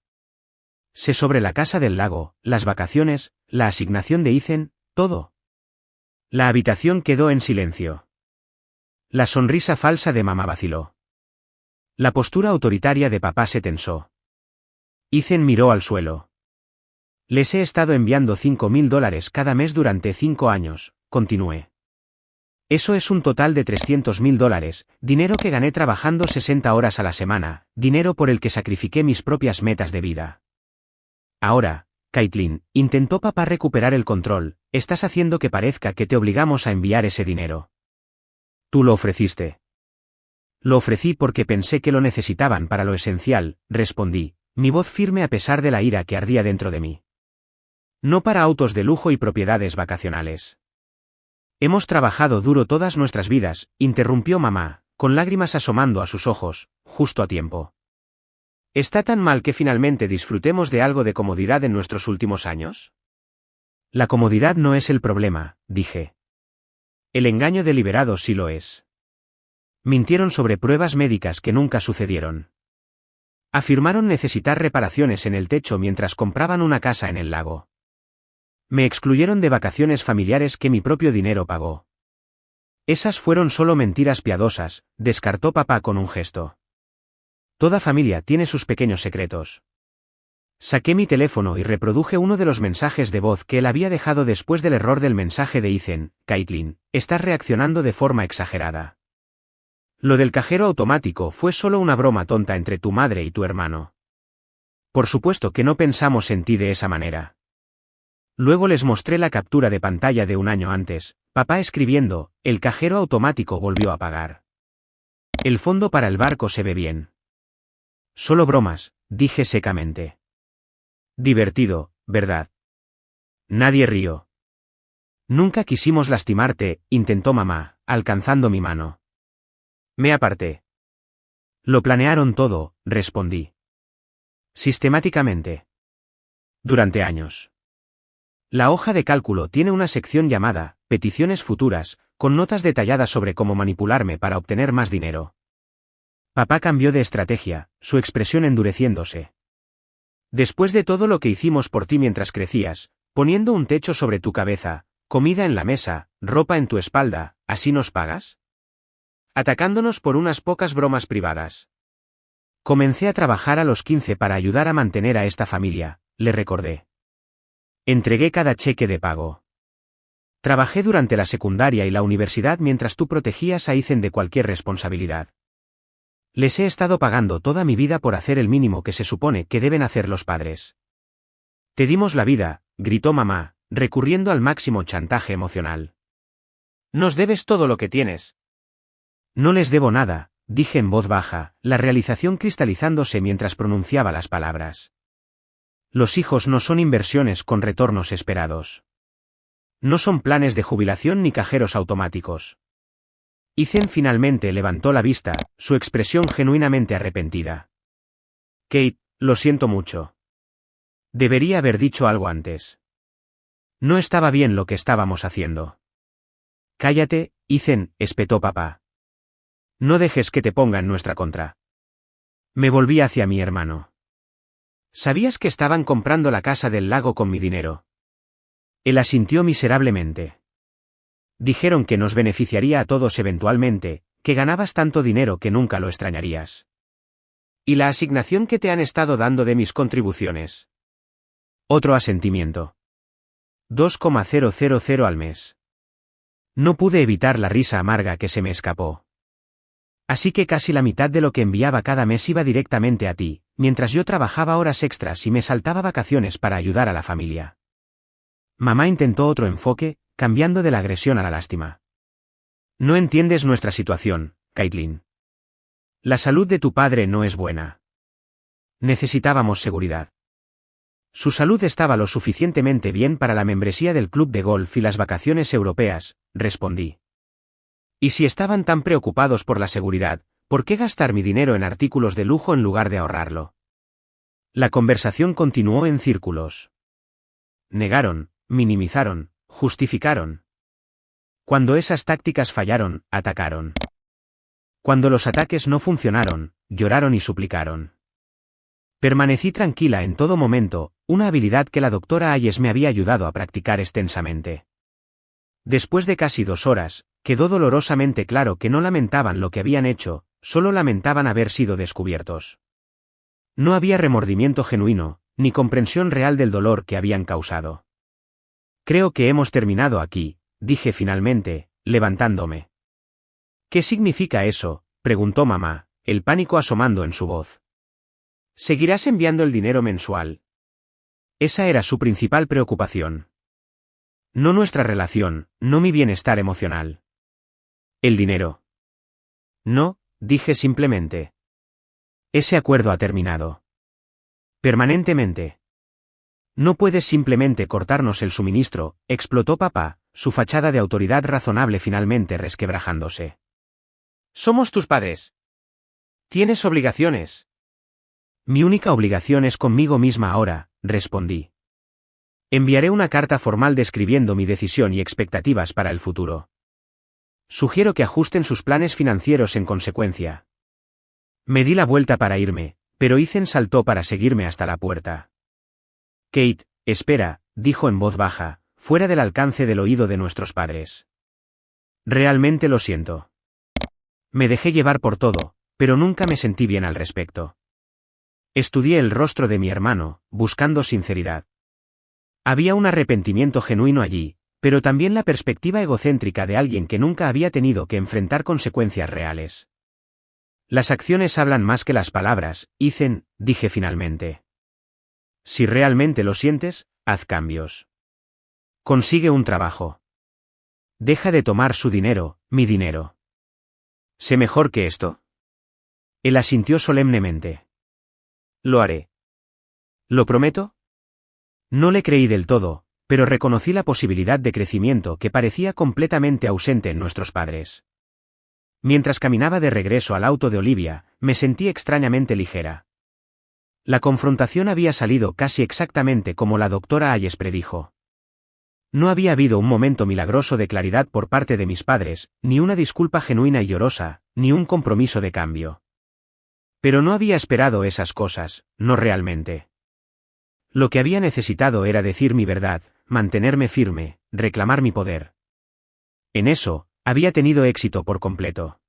Sé sobre la casa del lago, las vacaciones, la asignación de Ethan, todo. La habitación quedó en silencio. La sonrisa falsa de mamá vaciló. La postura autoritaria de papá se tensó. Ethan miró al suelo. Les he estado enviando $5.000 cada mes durante 5 años, continué. Eso es un total de $300.000, dinero que gané trabajando 60 horas a la semana, dinero por el que sacrifiqué mis propias metas de vida. Ahora, Caitlin, intentó papá recuperar el control, estás haciendo que parezca que te obligamos a enviar ese dinero. Tú lo ofreciste. Lo ofrecí porque pensé que lo necesitaban para lo esencial, respondí, mi voz firme a pesar de la ira que ardía dentro de mí. No para autos de lujo y propiedades vacacionales. Hemos trabajado duro todas nuestras vidas, interrumpió mamá, con lágrimas asomando a sus ojos, justo a tiempo. ¿Está tan mal que finalmente disfrutemos de algo de comodidad en nuestros últimos años? La comodidad no es el problema, dije. El engaño deliberado sí lo es. Mintieron sobre pruebas médicas que nunca sucedieron. Afirmaron necesitar reparaciones en el techo mientras compraban una casa en el lago. Me excluyeron de vacaciones familiares que mi propio dinero pagó. Esas fueron solo mentiras piadosas, descartó papá con un gesto. Toda familia tiene sus pequeños secretos. Saqué mi teléfono y reproduje uno de los mensajes de voz que él había dejado después del error del mensaje de Ethan. Caitlin, estás reaccionando de forma exagerada. Lo del cajero automático fue solo una broma tonta entre tu madre y tu hermano. Por supuesto que no pensamos en ti de esa manera. Luego les mostré la captura de pantalla de un año antes, papá escribiendo, el cajero automático volvió a pagar. El fondo para el barco se ve bien. Solo bromas, dije secamente. Divertido, ¿verdad? Nadie rió. Nunca quisimos lastimarte, intentó mamá, alcanzando mi mano. Me aparté. Lo planearon todo, respondí. Sistemáticamente. Durante años. La hoja de cálculo tiene una sección llamada Peticiones futuras, con notas detalladas sobre cómo manipularme para obtener más dinero. Papá cambió de estrategia, su expresión endureciéndose. Después de todo lo que hicimos por ti mientras crecías, poniendo un techo sobre tu cabeza, comida en la mesa, ropa en tu espalda, ¿así nos pagas? Atacándonos por unas pocas bromas privadas. Comencé a trabajar a los 15 para ayudar a mantener a esta familia, le recordé. Entregué cada cheque de pago. Trabajé durante la secundaria y la universidad mientras tú protegías a Ethan de cualquier responsabilidad. Les he estado pagando toda mi vida por hacer el mínimo que se supone que deben hacer los padres. Te dimos la vida, gritó mamá, recurriendo al máximo chantaje emocional. Nos debes todo lo que tienes. No les debo nada, dije en voz baja, la realización cristalizándose mientras pronunciaba las palabras. Los hijos no son inversiones con retornos esperados. No son planes de jubilación ni cajeros automáticos. Ethan finalmente levantó la vista, su expresión genuinamente arrepentida. Kate, lo siento mucho. Debería haber dicho algo antes. No estaba bien lo que estábamos haciendo. Cállate, Ethan, espetó papá. No dejes que te ponga en nuestra contra. Me volví hacia mi hermano. ¿Sabías que estaban comprando la casa del lago con mi dinero? Él asintió miserablemente. Dijeron que nos beneficiaría a todos eventualmente, que ganabas tanto dinero que nunca lo extrañarías. ¿Y la asignación que te han estado dando de mis contribuciones? Otro asentimiento. 2,000 al mes. No pude evitar la risa amarga que se me escapó. Así que casi la mitad de lo que enviaba cada mes iba directamente a ti, mientras yo trabajaba horas extras y me saltaba vacaciones para ayudar a la familia. Mamá intentó otro enfoque, cambiando de la agresión a la lástima. No entiendes nuestra situación, Caitlin. La salud de tu padre no es buena. Necesitábamos seguridad. Su salud estaba lo suficientemente bien para la membresía del club de golf y las vacaciones europeas, respondí. Y si estaban tan preocupados por la seguridad, ¿por qué gastar mi dinero en artículos de lujo en lugar de ahorrarlo? La conversación continuó en círculos. Negaron, minimizaron, justificaron. Cuando esas tácticas fallaron, atacaron. Cuando los ataques no funcionaron, lloraron y suplicaron. Permanecí tranquila en todo momento, una habilidad que la doctora Ayes me había ayudado a practicar extensamente. Después de casi 2 horas, quedó dolorosamente claro que no lamentaban lo que habían hecho, solo lamentaban haber sido descubiertos. No había remordimiento genuino, ni comprensión real del dolor que habían causado. Creo que hemos terminado aquí, dije finalmente, levantándome. ¿Qué significa eso?, preguntó mamá, el pánico asomando en su voz. ¿Seguirás enviando el dinero mensual? Esa era su principal preocupación. No nuestra relación, no mi bienestar emocional. ¿El dinero? No, dije simplemente. Ese acuerdo ha terminado. Permanentemente. No puedes simplemente cortarnos el suministro, explotó papá, su fachada de autoridad razonable finalmente resquebrajándose. Somos tus padres. Tienes obligaciones. Mi única obligación es conmigo misma ahora, respondí. Enviaré una carta formal describiendo mi decisión y expectativas para el futuro. Sugiero que ajusten sus planes financieros en consecuencia. Me di la vuelta para irme, pero Ethan saltó para seguirme hasta la puerta. Kate, espera, dijo en voz baja, fuera del alcance del oído de nuestros padres. Realmente lo siento. Me dejé llevar por todo, pero nunca me sentí bien al respecto. Estudié el rostro de mi hermano, buscando sinceridad. Había un arrepentimiento genuino allí, pero también la perspectiva egocéntrica de alguien que nunca había tenido que enfrentar consecuencias reales. Las acciones hablan más que las palabras, Ethan, dije finalmente. Si realmente lo sientes, haz cambios. Consigue un trabajo. Deja de tomar su dinero, mi dinero. ¿Sé mejor que esto? Él asintió solemnemente. Lo haré. ¿Lo prometo? No le creí del todo, pero reconocí la posibilidad de crecimiento que parecía completamente ausente en nuestros padres. Mientras caminaba de regreso al auto de Olivia, me sentí extrañamente ligera. La confrontación había salido casi exactamente como la doctora Ayes predijo. No había habido un momento milagroso de claridad por parte de mis padres, ni una disculpa genuina y llorosa, ni un compromiso de cambio. Pero no había esperado esas cosas, no realmente. Lo que había necesitado era decir mi verdad, mantenerme firme, reclamar mi poder. En eso, había tenido éxito por completo.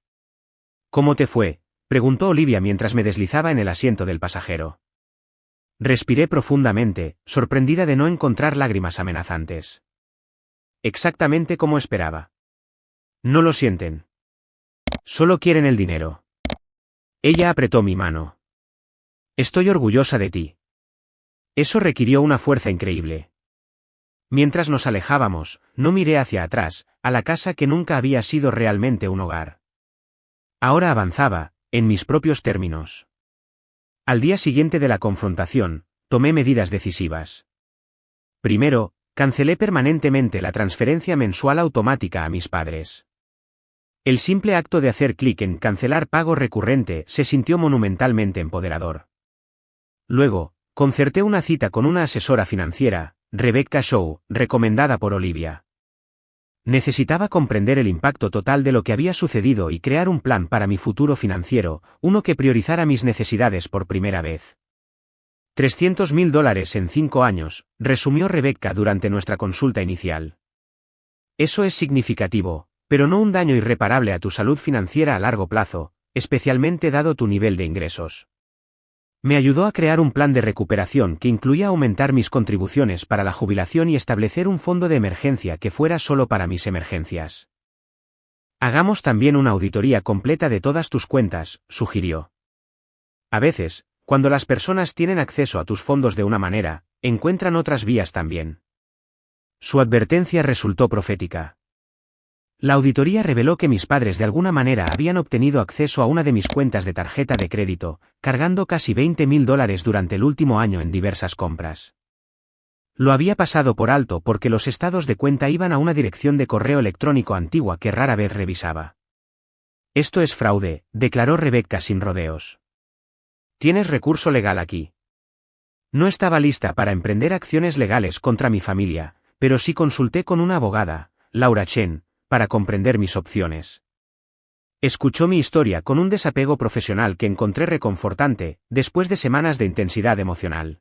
¿Cómo te fue?, preguntó Olivia mientras me deslizaba en el asiento del pasajero. Respiré profundamente, sorprendida de no encontrar lágrimas amenazantes. Exactamente como esperaba. No lo sienten. Solo quieren el dinero. Ella apretó mi mano. Estoy orgullosa de ti. Eso requirió una fuerza increíble. Mientras nos alejábamos, no miré hacia atrás, a la casa que nunca había sido realmente un hogar. Ahora avanzaba, en mis propios términos. Al día siguiente de la confrontación, tomé medidas decisivas. Primero, cancelé permanentemente la transferencia mensual automática a mis padres. El simple acto de hacer clic en cancelar pago recurrente se sintió monumentalmente empoderador. Luego, concerté una cita con una asesora financiera, Rebecca Shaw, recomendada por Olivia. Necesitaba comprender el impacto total de lo que había sucedido y crear un plan para mi futuro financiero, uno que priorizara mis necesidades por primera vez. $300.000 en 5 años, resumió Rebecca durante nuestra consulta inicial. Eso es significativo, pero no un daño irreparable a tu salud financiera a largo plazo, especialmente dado tu nivel de ingresos. Me ayudó a crear un plan de recuperación que incluía aumentar mis contribuciones para la jubilación y establecer un fondo de emergencia que fuera solo para mis emergencias. Hagamos también una auditoría completa de todas tus cuentas, sugirió. A veces, cuando las personas tienen acceso a tus fondos de una manera, encuentran otras vías también. Su advertencia resultó profética. La auditoría reveló que mis padres de alguna manera habían obtenido acceso a una de mis cuentas de tarjeta de crédito, cargando casi $20.000 durante el último año en diversas compras. Lo había pasado por alto porque los estados de cuenta iban a una dirección de correo electrónico antigua que rara vez revisaba. Esto es fraude, declaró Rebecca sin rodeos. Tienes recurso legal aquí. No estaba lista para emprender acciones legales contra mi familia, pero sí consulté con una abogada, Laura Chen, para comprender mis opciones. Escuchó mi historia con un desapego profesional que encontré reconfortante, después de semanas de intensidad emocional.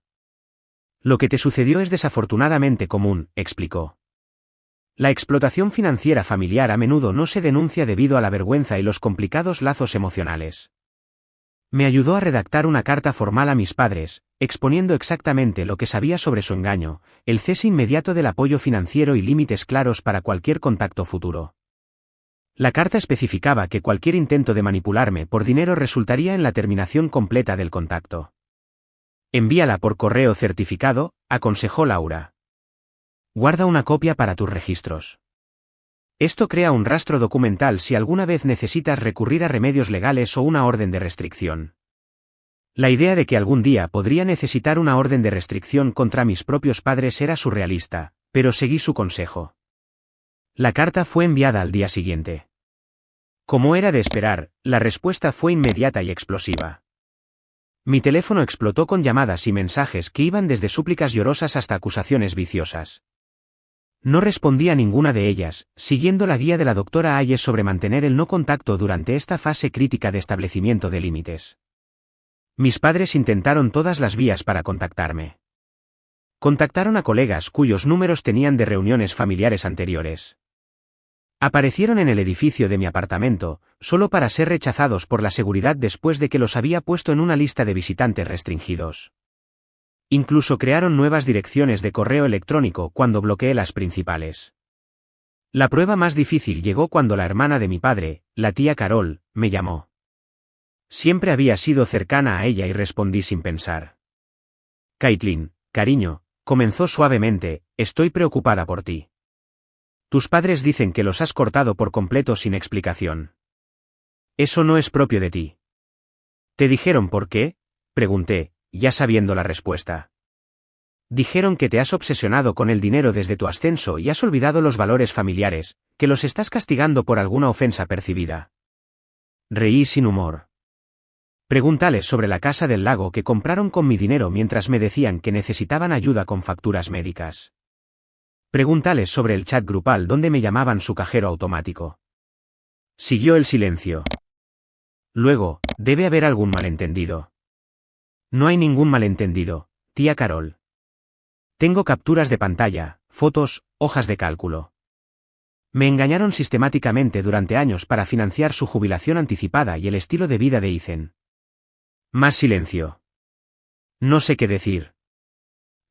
Lo que te sucedió es desafortunadamente común, explicó. La explotación financiera familiar a menudo no se denuncia debido a la vergüenza y los complicados lazos emocionales. Me ayudó a redactar una carta formal a mis padres, exponiendo exactamente lo que sabía sobre su engaño, el cese inmediato del apoyo financiero y límites claros para cualquier contacto futuro. La carta especificaba que cualquier intento de manipularme por dinero resultaría en la terminación completa del contacto. Envíala por correo certificado, aconsejó Laura. Guarda una copia para tus registros. Esto crea un rastro documental si alguna vez necesitas recurrir a remedios legales o una orden de restricción. La idea de que algún día podría necesitar una orden de restricción contra mis propios padres era surrealista, pero seguí su consejo. La carta fue enviada al día siguiente. Como era de esperar, la respuesta fue inmediata y explosiva. Mi teléfono explotó con llamadas y mensajes que iban desde súplicas llorosas hasta acusaciones viciosas. No respondí a ninguna de ellas, siguiendo la guía de la doctora Ayes sobre mantener el no contacto durante esta fase crítica de establecimiento de límites. Mis padres intentaron todas las vías para contactarme. Contactaron a colegas cuyos números tenían de reuniones familiares anteriores. Aparecieron en el edificio de mi apartamento, solo para ser rechazados por la seguridad después de que los había puesto en una lista de visitantes restringidos. Incluso crearon nuevas direcciones de correo electrónico cuando bloqueé las principales. La prueba más difícil llegó cuando la hermana de mi padre, la tía Carol, me llamó. Siempre había sido cercana a ella y respondí sin pensar. Caitlin, cariño, comenzó suavemente, estoy preocupada por ti. Tus padres dicen que los has cortado por completo sin explicación. Eso no es propio de ti. ¿Te dijeron por qué? Pregunté, ya sabiendo la respuesta. Dijeron que te has obsesionado con el dinero desde tu ascenso y has olvidado los valores familiares, que los estás castigando por alguna ofensa percibida. Reí sin humor. Pregúntales sobre la casa del lago que compraron con mi dinero mientras me decían que necesitaban ayuda con facturas médicas. Pregúntales sobre el chat grupal donde me llamaban su cajero automático. Siguió el silencio. Luego, debe haber algún malentendido. No hay ningún malentendido, tía Carol. Tengo capturas de pantalla, fotos, hojas de cálculo. Me engañaron sistemáticamente durante años para financiar su jubilación anticipada y el estilo de vida de Ethan. Más silencio. No sé qué decir.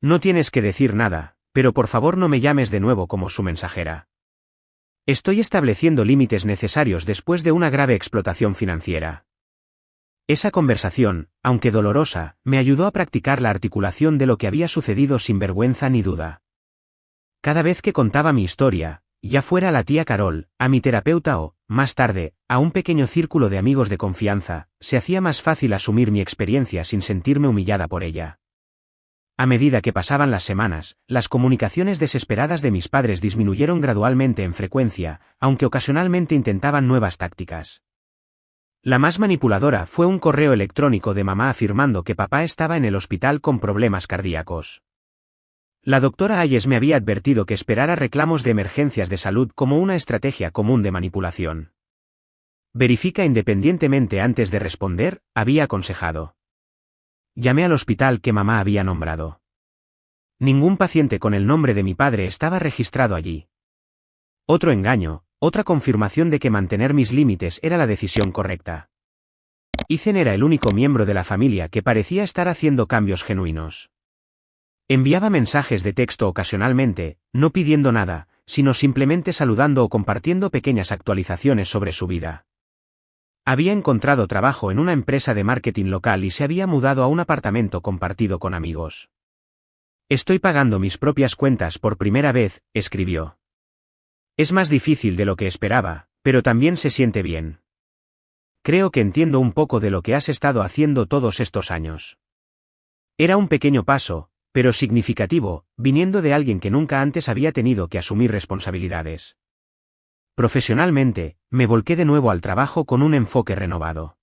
No tienes que decir nada, pero por favor no me llames de nuevo como su mensajera. Estoy estableciendo límites necesarios después de una grave explotación financiera. Esa conversación, aunque dolorosa, me ayudó a practicar la articulación de lo que había sucedido sin vergüenza ni duda. Cada vez que contaba mi historia, ya fuera a la tía Carol, a mi terapeuta o, más tarde, a un pequeño círculo de amigos de confianza, se hacía más fácil asumir mi experiencia sin sentirme humillada por ella. A medida que pasaban las semanas, las comunicaciones desesperadas de mis padres disminuyeron gradualmente en frecuencia, aunque ocasionalmente intentaban nuevas tácticas. La más manipuladora fue un correo electrónico de mamá afirmando que papá estaba en el hospital con problemas cardíacos. La doctora Ayes me había advertido que esperara reclamos de emergencias de salud como una estrategia común de manipulación. Verifica independientemente antes de responder, había aconsejado. Llamé al hospital que mamá había nombrado. Ningún paciente con el nombre de mi padre estaba registrado allí. Otro engaño, otra confirmación de que mantener mis límites era la decisión correcta. Ethan era el único miembro de la familia que parecía estar haciendo cambios genuinos. Enviaba mensajes de texto ocasionalmente, no pidiendo nada, sino simplemente saludando o compartiendo pequeñas actualizaciones sobre su vida. Había encontrado trabajo en una empresa de marketing local y se había mudado a un apartamento compartido con amigos. Estoy pagando mis propias cuentas por primera vez, escribió. Es más difícil de lo que esperaba, pero también se siente bien. Creo que entiendo un poco de lo que has estado haciendo todos estos años. Era un pequeño paso, pero significativo, viniendo de alguien que nunca antes había tenido que asumir responsabilidades. Profesionalmente, me volqué de nuevo al trabajo con un enfoque renovado.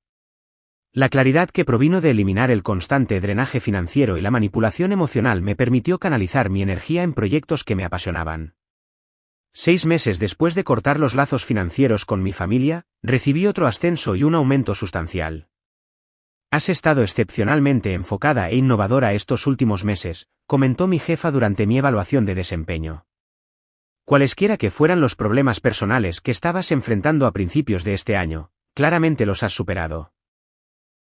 La claridad que provino de eliminar el constante drenaje financiero y la manipulación emocional me permitió canalizar mi energía en proyectos que me apasionaban. 6 meses después de cortar los lazos financieros con mi familia, recibí otro ascenso y un aumento sustancial. Has estado excepcionalmente enfocada e innovadora estos últimos meses, comentó mi jefa durante mi evaluación de desempeño. Cualesquiera que fueran los problemas personales que estabas enfrentando a principios de este año, claramente los has superado.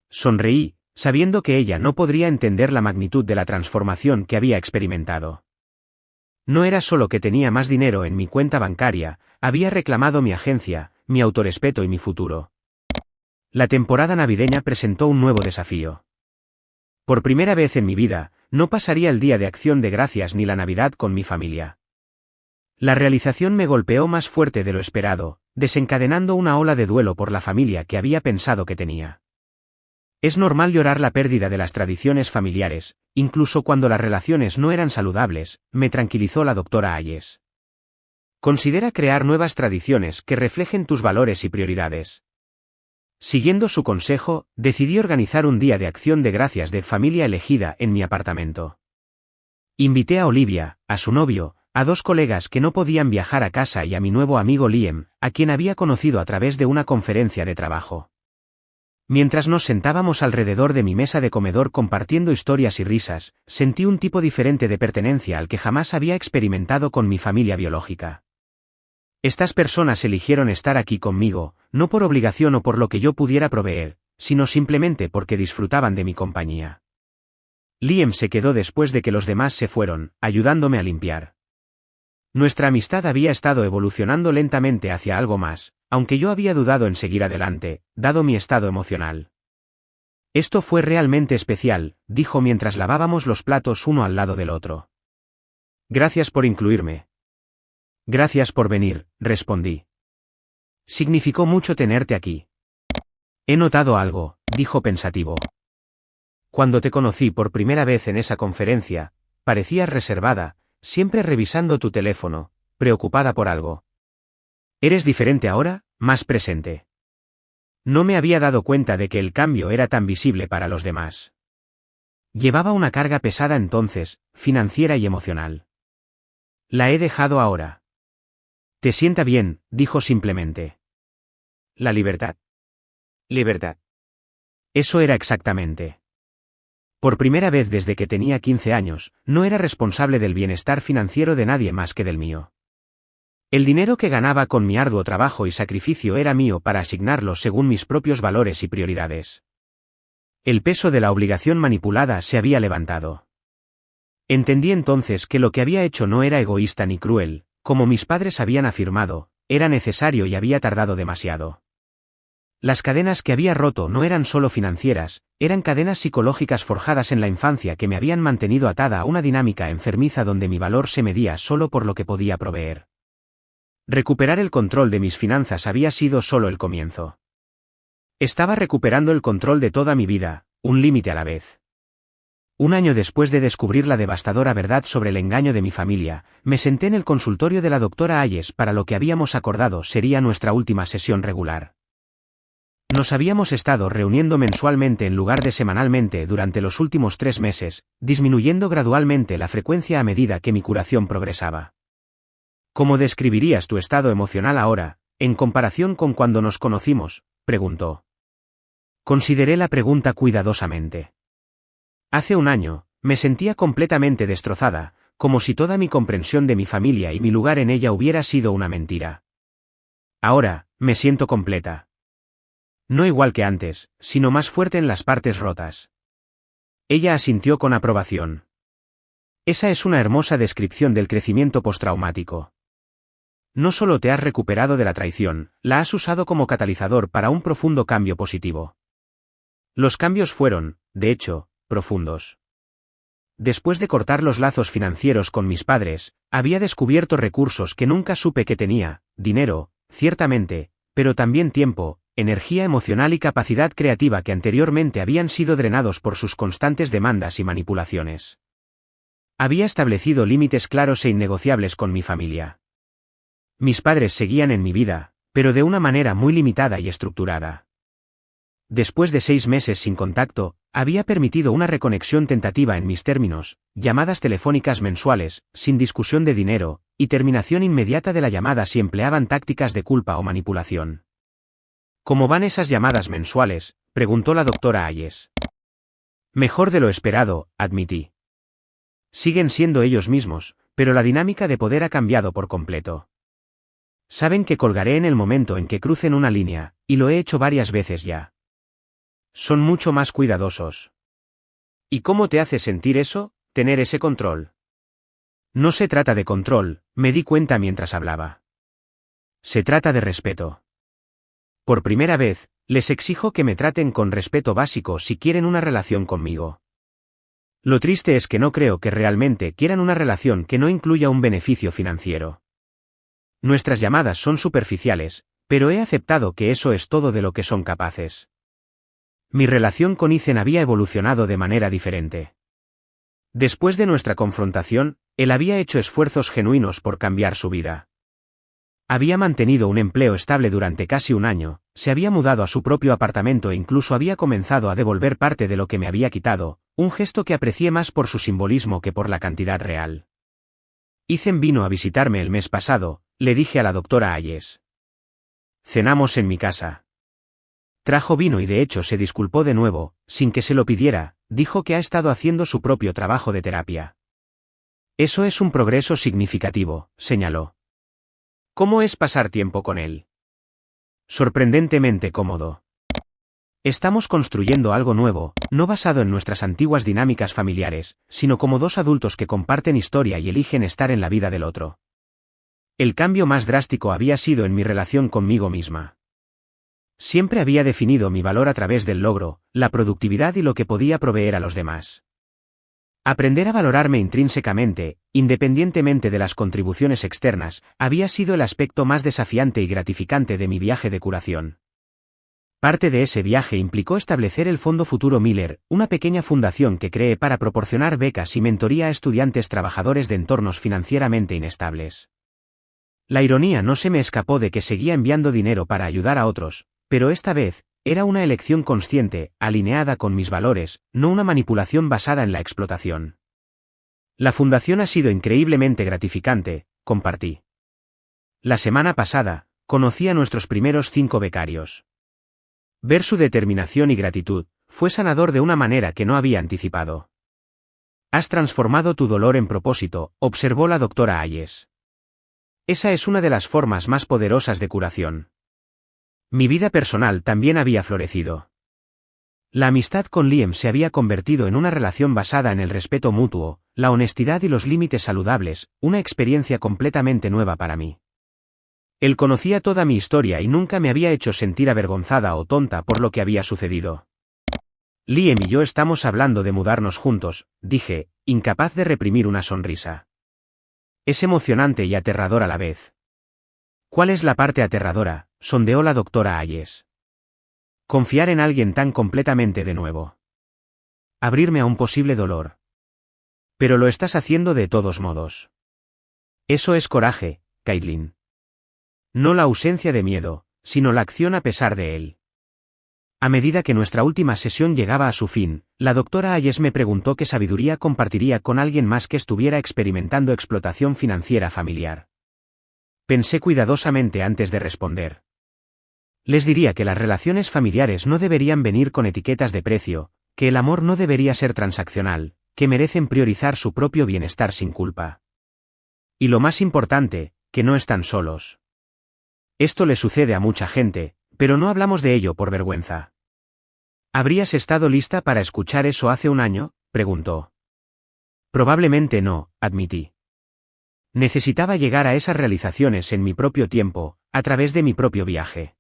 Sonreí, sabiendo que ella no podría entender la magnitud de la transformación que había experimentado. No era solo que tenía más dinero en mi cuenta bancaria, había reclamado mi agencia, mi autorrespeto y mi futuro. La temporada navideña presentó un nuevo desafío. Por primera vez en mi vida, no pasaría el Día de Acción de Gracias ni la Navidad con mi familia. La realización me golpeó más fuerte de lo esperado, desencadenando una ola de duelo por la familia que había pensado que tenía. Es normal llorar la pérdida de las tradiciones familiares, incluso cuando las relaciones no eran saludables, me tranquilizó la doctora Ayes. Considera crear nuevas tradiciones que reflejen tus valores y prioridades. Siguiendo su consejo, decidí organizar un día de acción de gracias de familia elegida en mi apartamento. Invité a Olivia, a su novio, a 2 colegas que no podían viajar a casa y a mi nuevo amigo Liam, a quien había conocido a través de una conferencia de trabajo. Mientras nos sentábamos alrededor de mi mesa de comedor compartiendo historias y risas, sentí un tipo diferente de pertenencia al que jamás había experimentado con mi familia biológica. Estas personas eligieron estar aquí conmigo, no por obligación o por lo que yo pudiera proveer, sino simplemente porque disfrutaban de mi compañía. Liam se quedó después de que los demás se fueron, ayudándome a limpiar. Nuestra amistad había estado evolucionando lentamente hacia algo más, aunque yo había dudado en seguir adelante, dado mi estado emocional. Esto fue realmente especial, dijo mientras lavábamos los platos uno al lado del otro. Gracias por incluirme. Gracias por venir, respondí. Significó mucho tenerte aquí. He notado algo, dijo pensativo. Cuando te conocí por primera vez en esa conferencia, parecías reservada, siempre revisando tu teléfono, preocupada por algo. Eres diferente ahora, más presente. No me había dado cuenta de que el cambio era tan visible para los demás. Llevaba una carga pesada entonces, financiera y emocional. La he dejado ahora. Te sienta bien, dijo simplemente. La libertad. Libertad. Eso era exactamente. Por primera vez desde que tenía 15 años, no era responsable del bienestar financiero de nadie más que del mío. El dinero que ganaba con mi arduo trabajo y sacrificio era mío para asignarlo según mis propios valores y prioridades. El peso de la obligación manipulada se había levantado. Entendí entonces que lo que había hecho no era egoísta ni cruel, como mis padres habían afirmado, era necesario y había tardado demasiado. Las cadenas que había roto no eran solo financieras, eran cadenas psicológicas forjadas en la infancia que me habían mantenido atada a una dinámica enfermiza donde mi valor se medía solo por lo que podía proveer. Recuperar el control de mis finanzas había sido solo el comienzo. Estaba recuperando el control de toda mi vida, un límite a la vez. Un año después de descubrir la devastadora verdad sobre el engaño de mi familia, me senté en el consultorio de la doctora Ayes para lo que habíamos acordado sería nuestra última sesión regular. Nos habíamos estado reuniendo mensualmente en lugar de semanalmente durante los últimos 3 meses, disminuyendo gradualmente la frecuencia a medida que mi curación progresaba. ¿Cómo describirías tu estado emocional ahora, en comparación con cuando nos conocimos?, preguntó. Consideré la pregunta cuidadosamente. Hace un año, me sentía completamente destrozada, como si toda mi comprensión de mi familia y mi lugar en ella hubiera sido una mentira. Ahora, me siento completa. No igual que antes, sino más fuerte en las partes rotas. Ella asintió con aprobación. Esa es una hermosa descripción del crecimiento postraumático. No solo te has recuperado de la traición, la has usado como catalizador para un profundo cambio positivo. Los cambios fueron, de hecho, profundos. Después de cortar los lazos financieros con mis padres, había descubierto recursos que nunca supe que tenía, dinero, ciertamente, pero también tiempo, energía emocional y capacidad creativa que anteriormente habían sido drenados por sus constantes demandas y manipulaciones. Había establecido límites claros e innegociables con mi familia. Mis padres seguían en mi vida, pero de una manera muy limitada y estructurada. Después de 6 meses sin contacto, había permitido una reconexión tentativa en mis términos, llamadas telefónicas mensuales, sin discusión de dinero, y terminación inmediata de la llamada si empleaban tácticas de culpa o manipulación. ¿Cómo van esas llamadas mensuales?, preguntó la doctora Hayes. Mejor de lo esperado, admití. Siguen siendo ellos mismos, pero la dinámica de poder ha cambiado por completo. Saben que colgaré en el momento en que crucen una línea, y lo he hecho varias veces ya. Son mucho más cuidadosos. ¿Y cómo te hace sentir eso, tener ese control? No se trata de control, me di cuenta mientras hablaba. Se trata de respeto. Por primera vez, les exijo que me traten con respeto básico si quieren una relación conmigo. Lo triste es que no creo que realmente quieran una relación que no incluya un beneficio financiero. Nuestras llamadas son superficiales, pero he aceptado que eso es todo de lo que son capaces. Mi relación con Ethan había evolucionado de manera diferente. Después de nuestra confrontación, él había hecho esfuerzos genuinos por cambiar su vida. Había mantenido un empleo estable durante casi un año, se había mudado a su propio apartamento e incluso había comenzado a devolver parte de lo que me había quitado, un gesto que aprecié más por su simbolismo que por la cantidad real. Ethan vino a visitarme el mes pasado, le dije a la doctora Hayes. Cenamos en mi casa. Trajo vino y de hecho se disculpó de nuevo, sin que se lo pidiera, dijo que ha estado haciendo su propio trabajo de terapia. Eso es un progreso significativo, señaló. ¿Cómo es pasar tiempo con él? Sorprendentemente cómodo. Estamos construyendo algo nuevo, no basado en nuestras antiguas dinámicas familiares, sino como dos adultos que comparten historia y eligen estar en la vida del otro. El cambio más drástico había sido en mi relación conmigo misma. Siempre había definido mi valor a través del logro, la productividad y lo que podía proveer a los demás. Aprender a valorarme intrínsecamente, independientemente de las contribuciones externas, había sido el aspecto más desafiante y gratificante de mi viaje de curación. Parte de ese viaje implicó establecer el Fondo Futuro Miller, una pequeña fundación que creé para proporcionar becas y mentoría a estudiantes trabajadores de entornos financieramente inestables. La ironía no se me escapó de que seguía enviando dinero para ayudar a otros, pero esta vez, era una elección consciente, alineada con mis valores, no una manipulación basada en la explotación. La fundación ha sido increíblemente gratificante, compartí. La semana pasada, conocí a nuestros primeros 5 becarios. Ver su determinación y gratitud, fue sanador de una manera que no había anticipado. Has transformado tu dolor en propósito, observó la doctora Hayes. Esa es una de las formas más poderosas de curación. Mi vida personal también había florecido. La amistad con Liam se había convertido en una relación basada en el respeto mutuo, la honestidad y los límites saludables, una experiencia completamente nueva para mí. Él conocía toda mi historia y nunca me había hecho sentir avergonzada o tonta por lo que había sucedido. Liam y yo estamos hablando de mudarnos juntos, dije, incapaz de reprimir una sonrisa. Es emocionante y aterrador a la vez. ¿Cuál es la parte aterradora?, sondeó la doctora Hayes. Confiar en alguien tan completamente de nuevo. Abrirme a un posible dolor. Pero lo estás haciendo de todos modos. Eso es coraje, Caitlin. No la ausencia de miedo, sino la acción a pesar de él. A medida que nuestra última sesión llegaba a su fin, la doctora Hayes me preguntó qué sabiduría compartiría con alguien más que estuviera experimentando explotación financiera familiar. Pensé cuidadosamente antes de responder. Les diría que las relaciones familiares no deberían venir con etiquetas de precio, que el amor no debería ser transaccional, que merecen priorizar su propio bienestar sin culpa. Y lo más importante, que no están solos. Esto le sucede a mucha gente, pero no hablamos de ello por vergüenza. ¿Habrías estado lista para escuchar eso hace un año?, preguntó. Probablemente no, admití. Necesitaba llegar a esas realizaciones en mi propio tiempo, a través de mi propio viaje.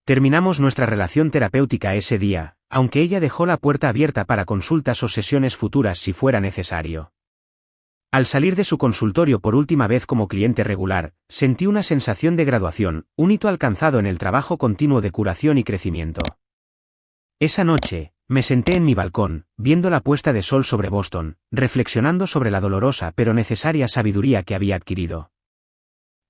Terminamos nuestra relación terapéutica ese día, aunque ella dejó la puerta abierta para consultas o sesiones futuras si fuera necesario. Al salir de su consultorio por última vez como cliente regular, sentí una sensación de graduación, un hito alcanzado en el trabajo continuo de curación y crecimiento. Esa noche, me senté en mi balcón, viendo la puesta de sol sobre Boston, reflexionando sobre la dolorosa pero necesaria sabiduría que había adquirido.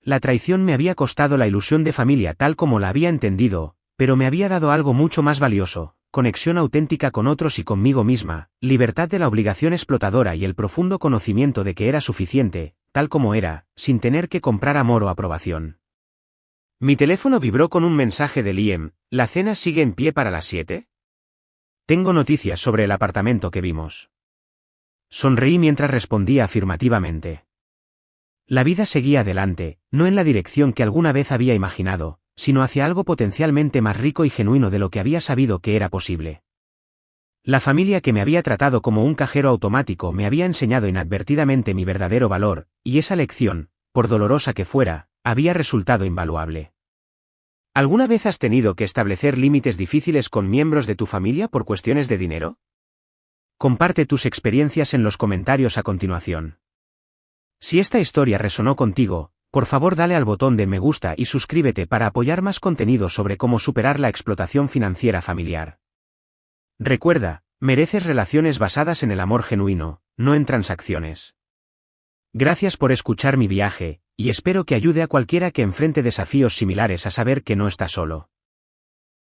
La traición me había costado la ilusión de familia tal como la había entendido, pero me había dado algo mucho más valioso, conexión auténtica con otros y conmigo misma, libertad de la obligación explotadora y el profundo conocimiento de que era suficiente, tal como era, sin tener que comprar amor o aprobación. Mi teléfono vibró con un mensaje de Liam: ¿la cena sigue en pie para las 7? Tengo noticias sobre el apartamento que vimos. Sonreí mientras respondía afirmativamente. La vida seguía adelante, no en la dirección que alguna vez había imaginado, sino hacia algo potencialmente más rico y genuino de lo que había sabido que era posible. La familia que me había tratado como un cajero automático me había enseñado inadvertidamente mi verdadero valor, y esa lección, por dolorosa que fuera, había resultado invaluable. ¿Alguna vez has tenido que establecer límites difíciles con miembros de tu familia por cuestiones de dinero? Comparte tus experiencias en los comentarios a continuación. Si esta historia resonó contigo, por favor dale al botón de me gusta y suscríbete para apoyar más contenido sobre cómo superar la explotación financiera familiar. Recuerda, mereces relaciones basadas en el amor genuino, no en transacciones. Gracias por escuchar mi viaje, y espero que ayude a cualquiera que enfrente desafíos similares a saber que no está solo.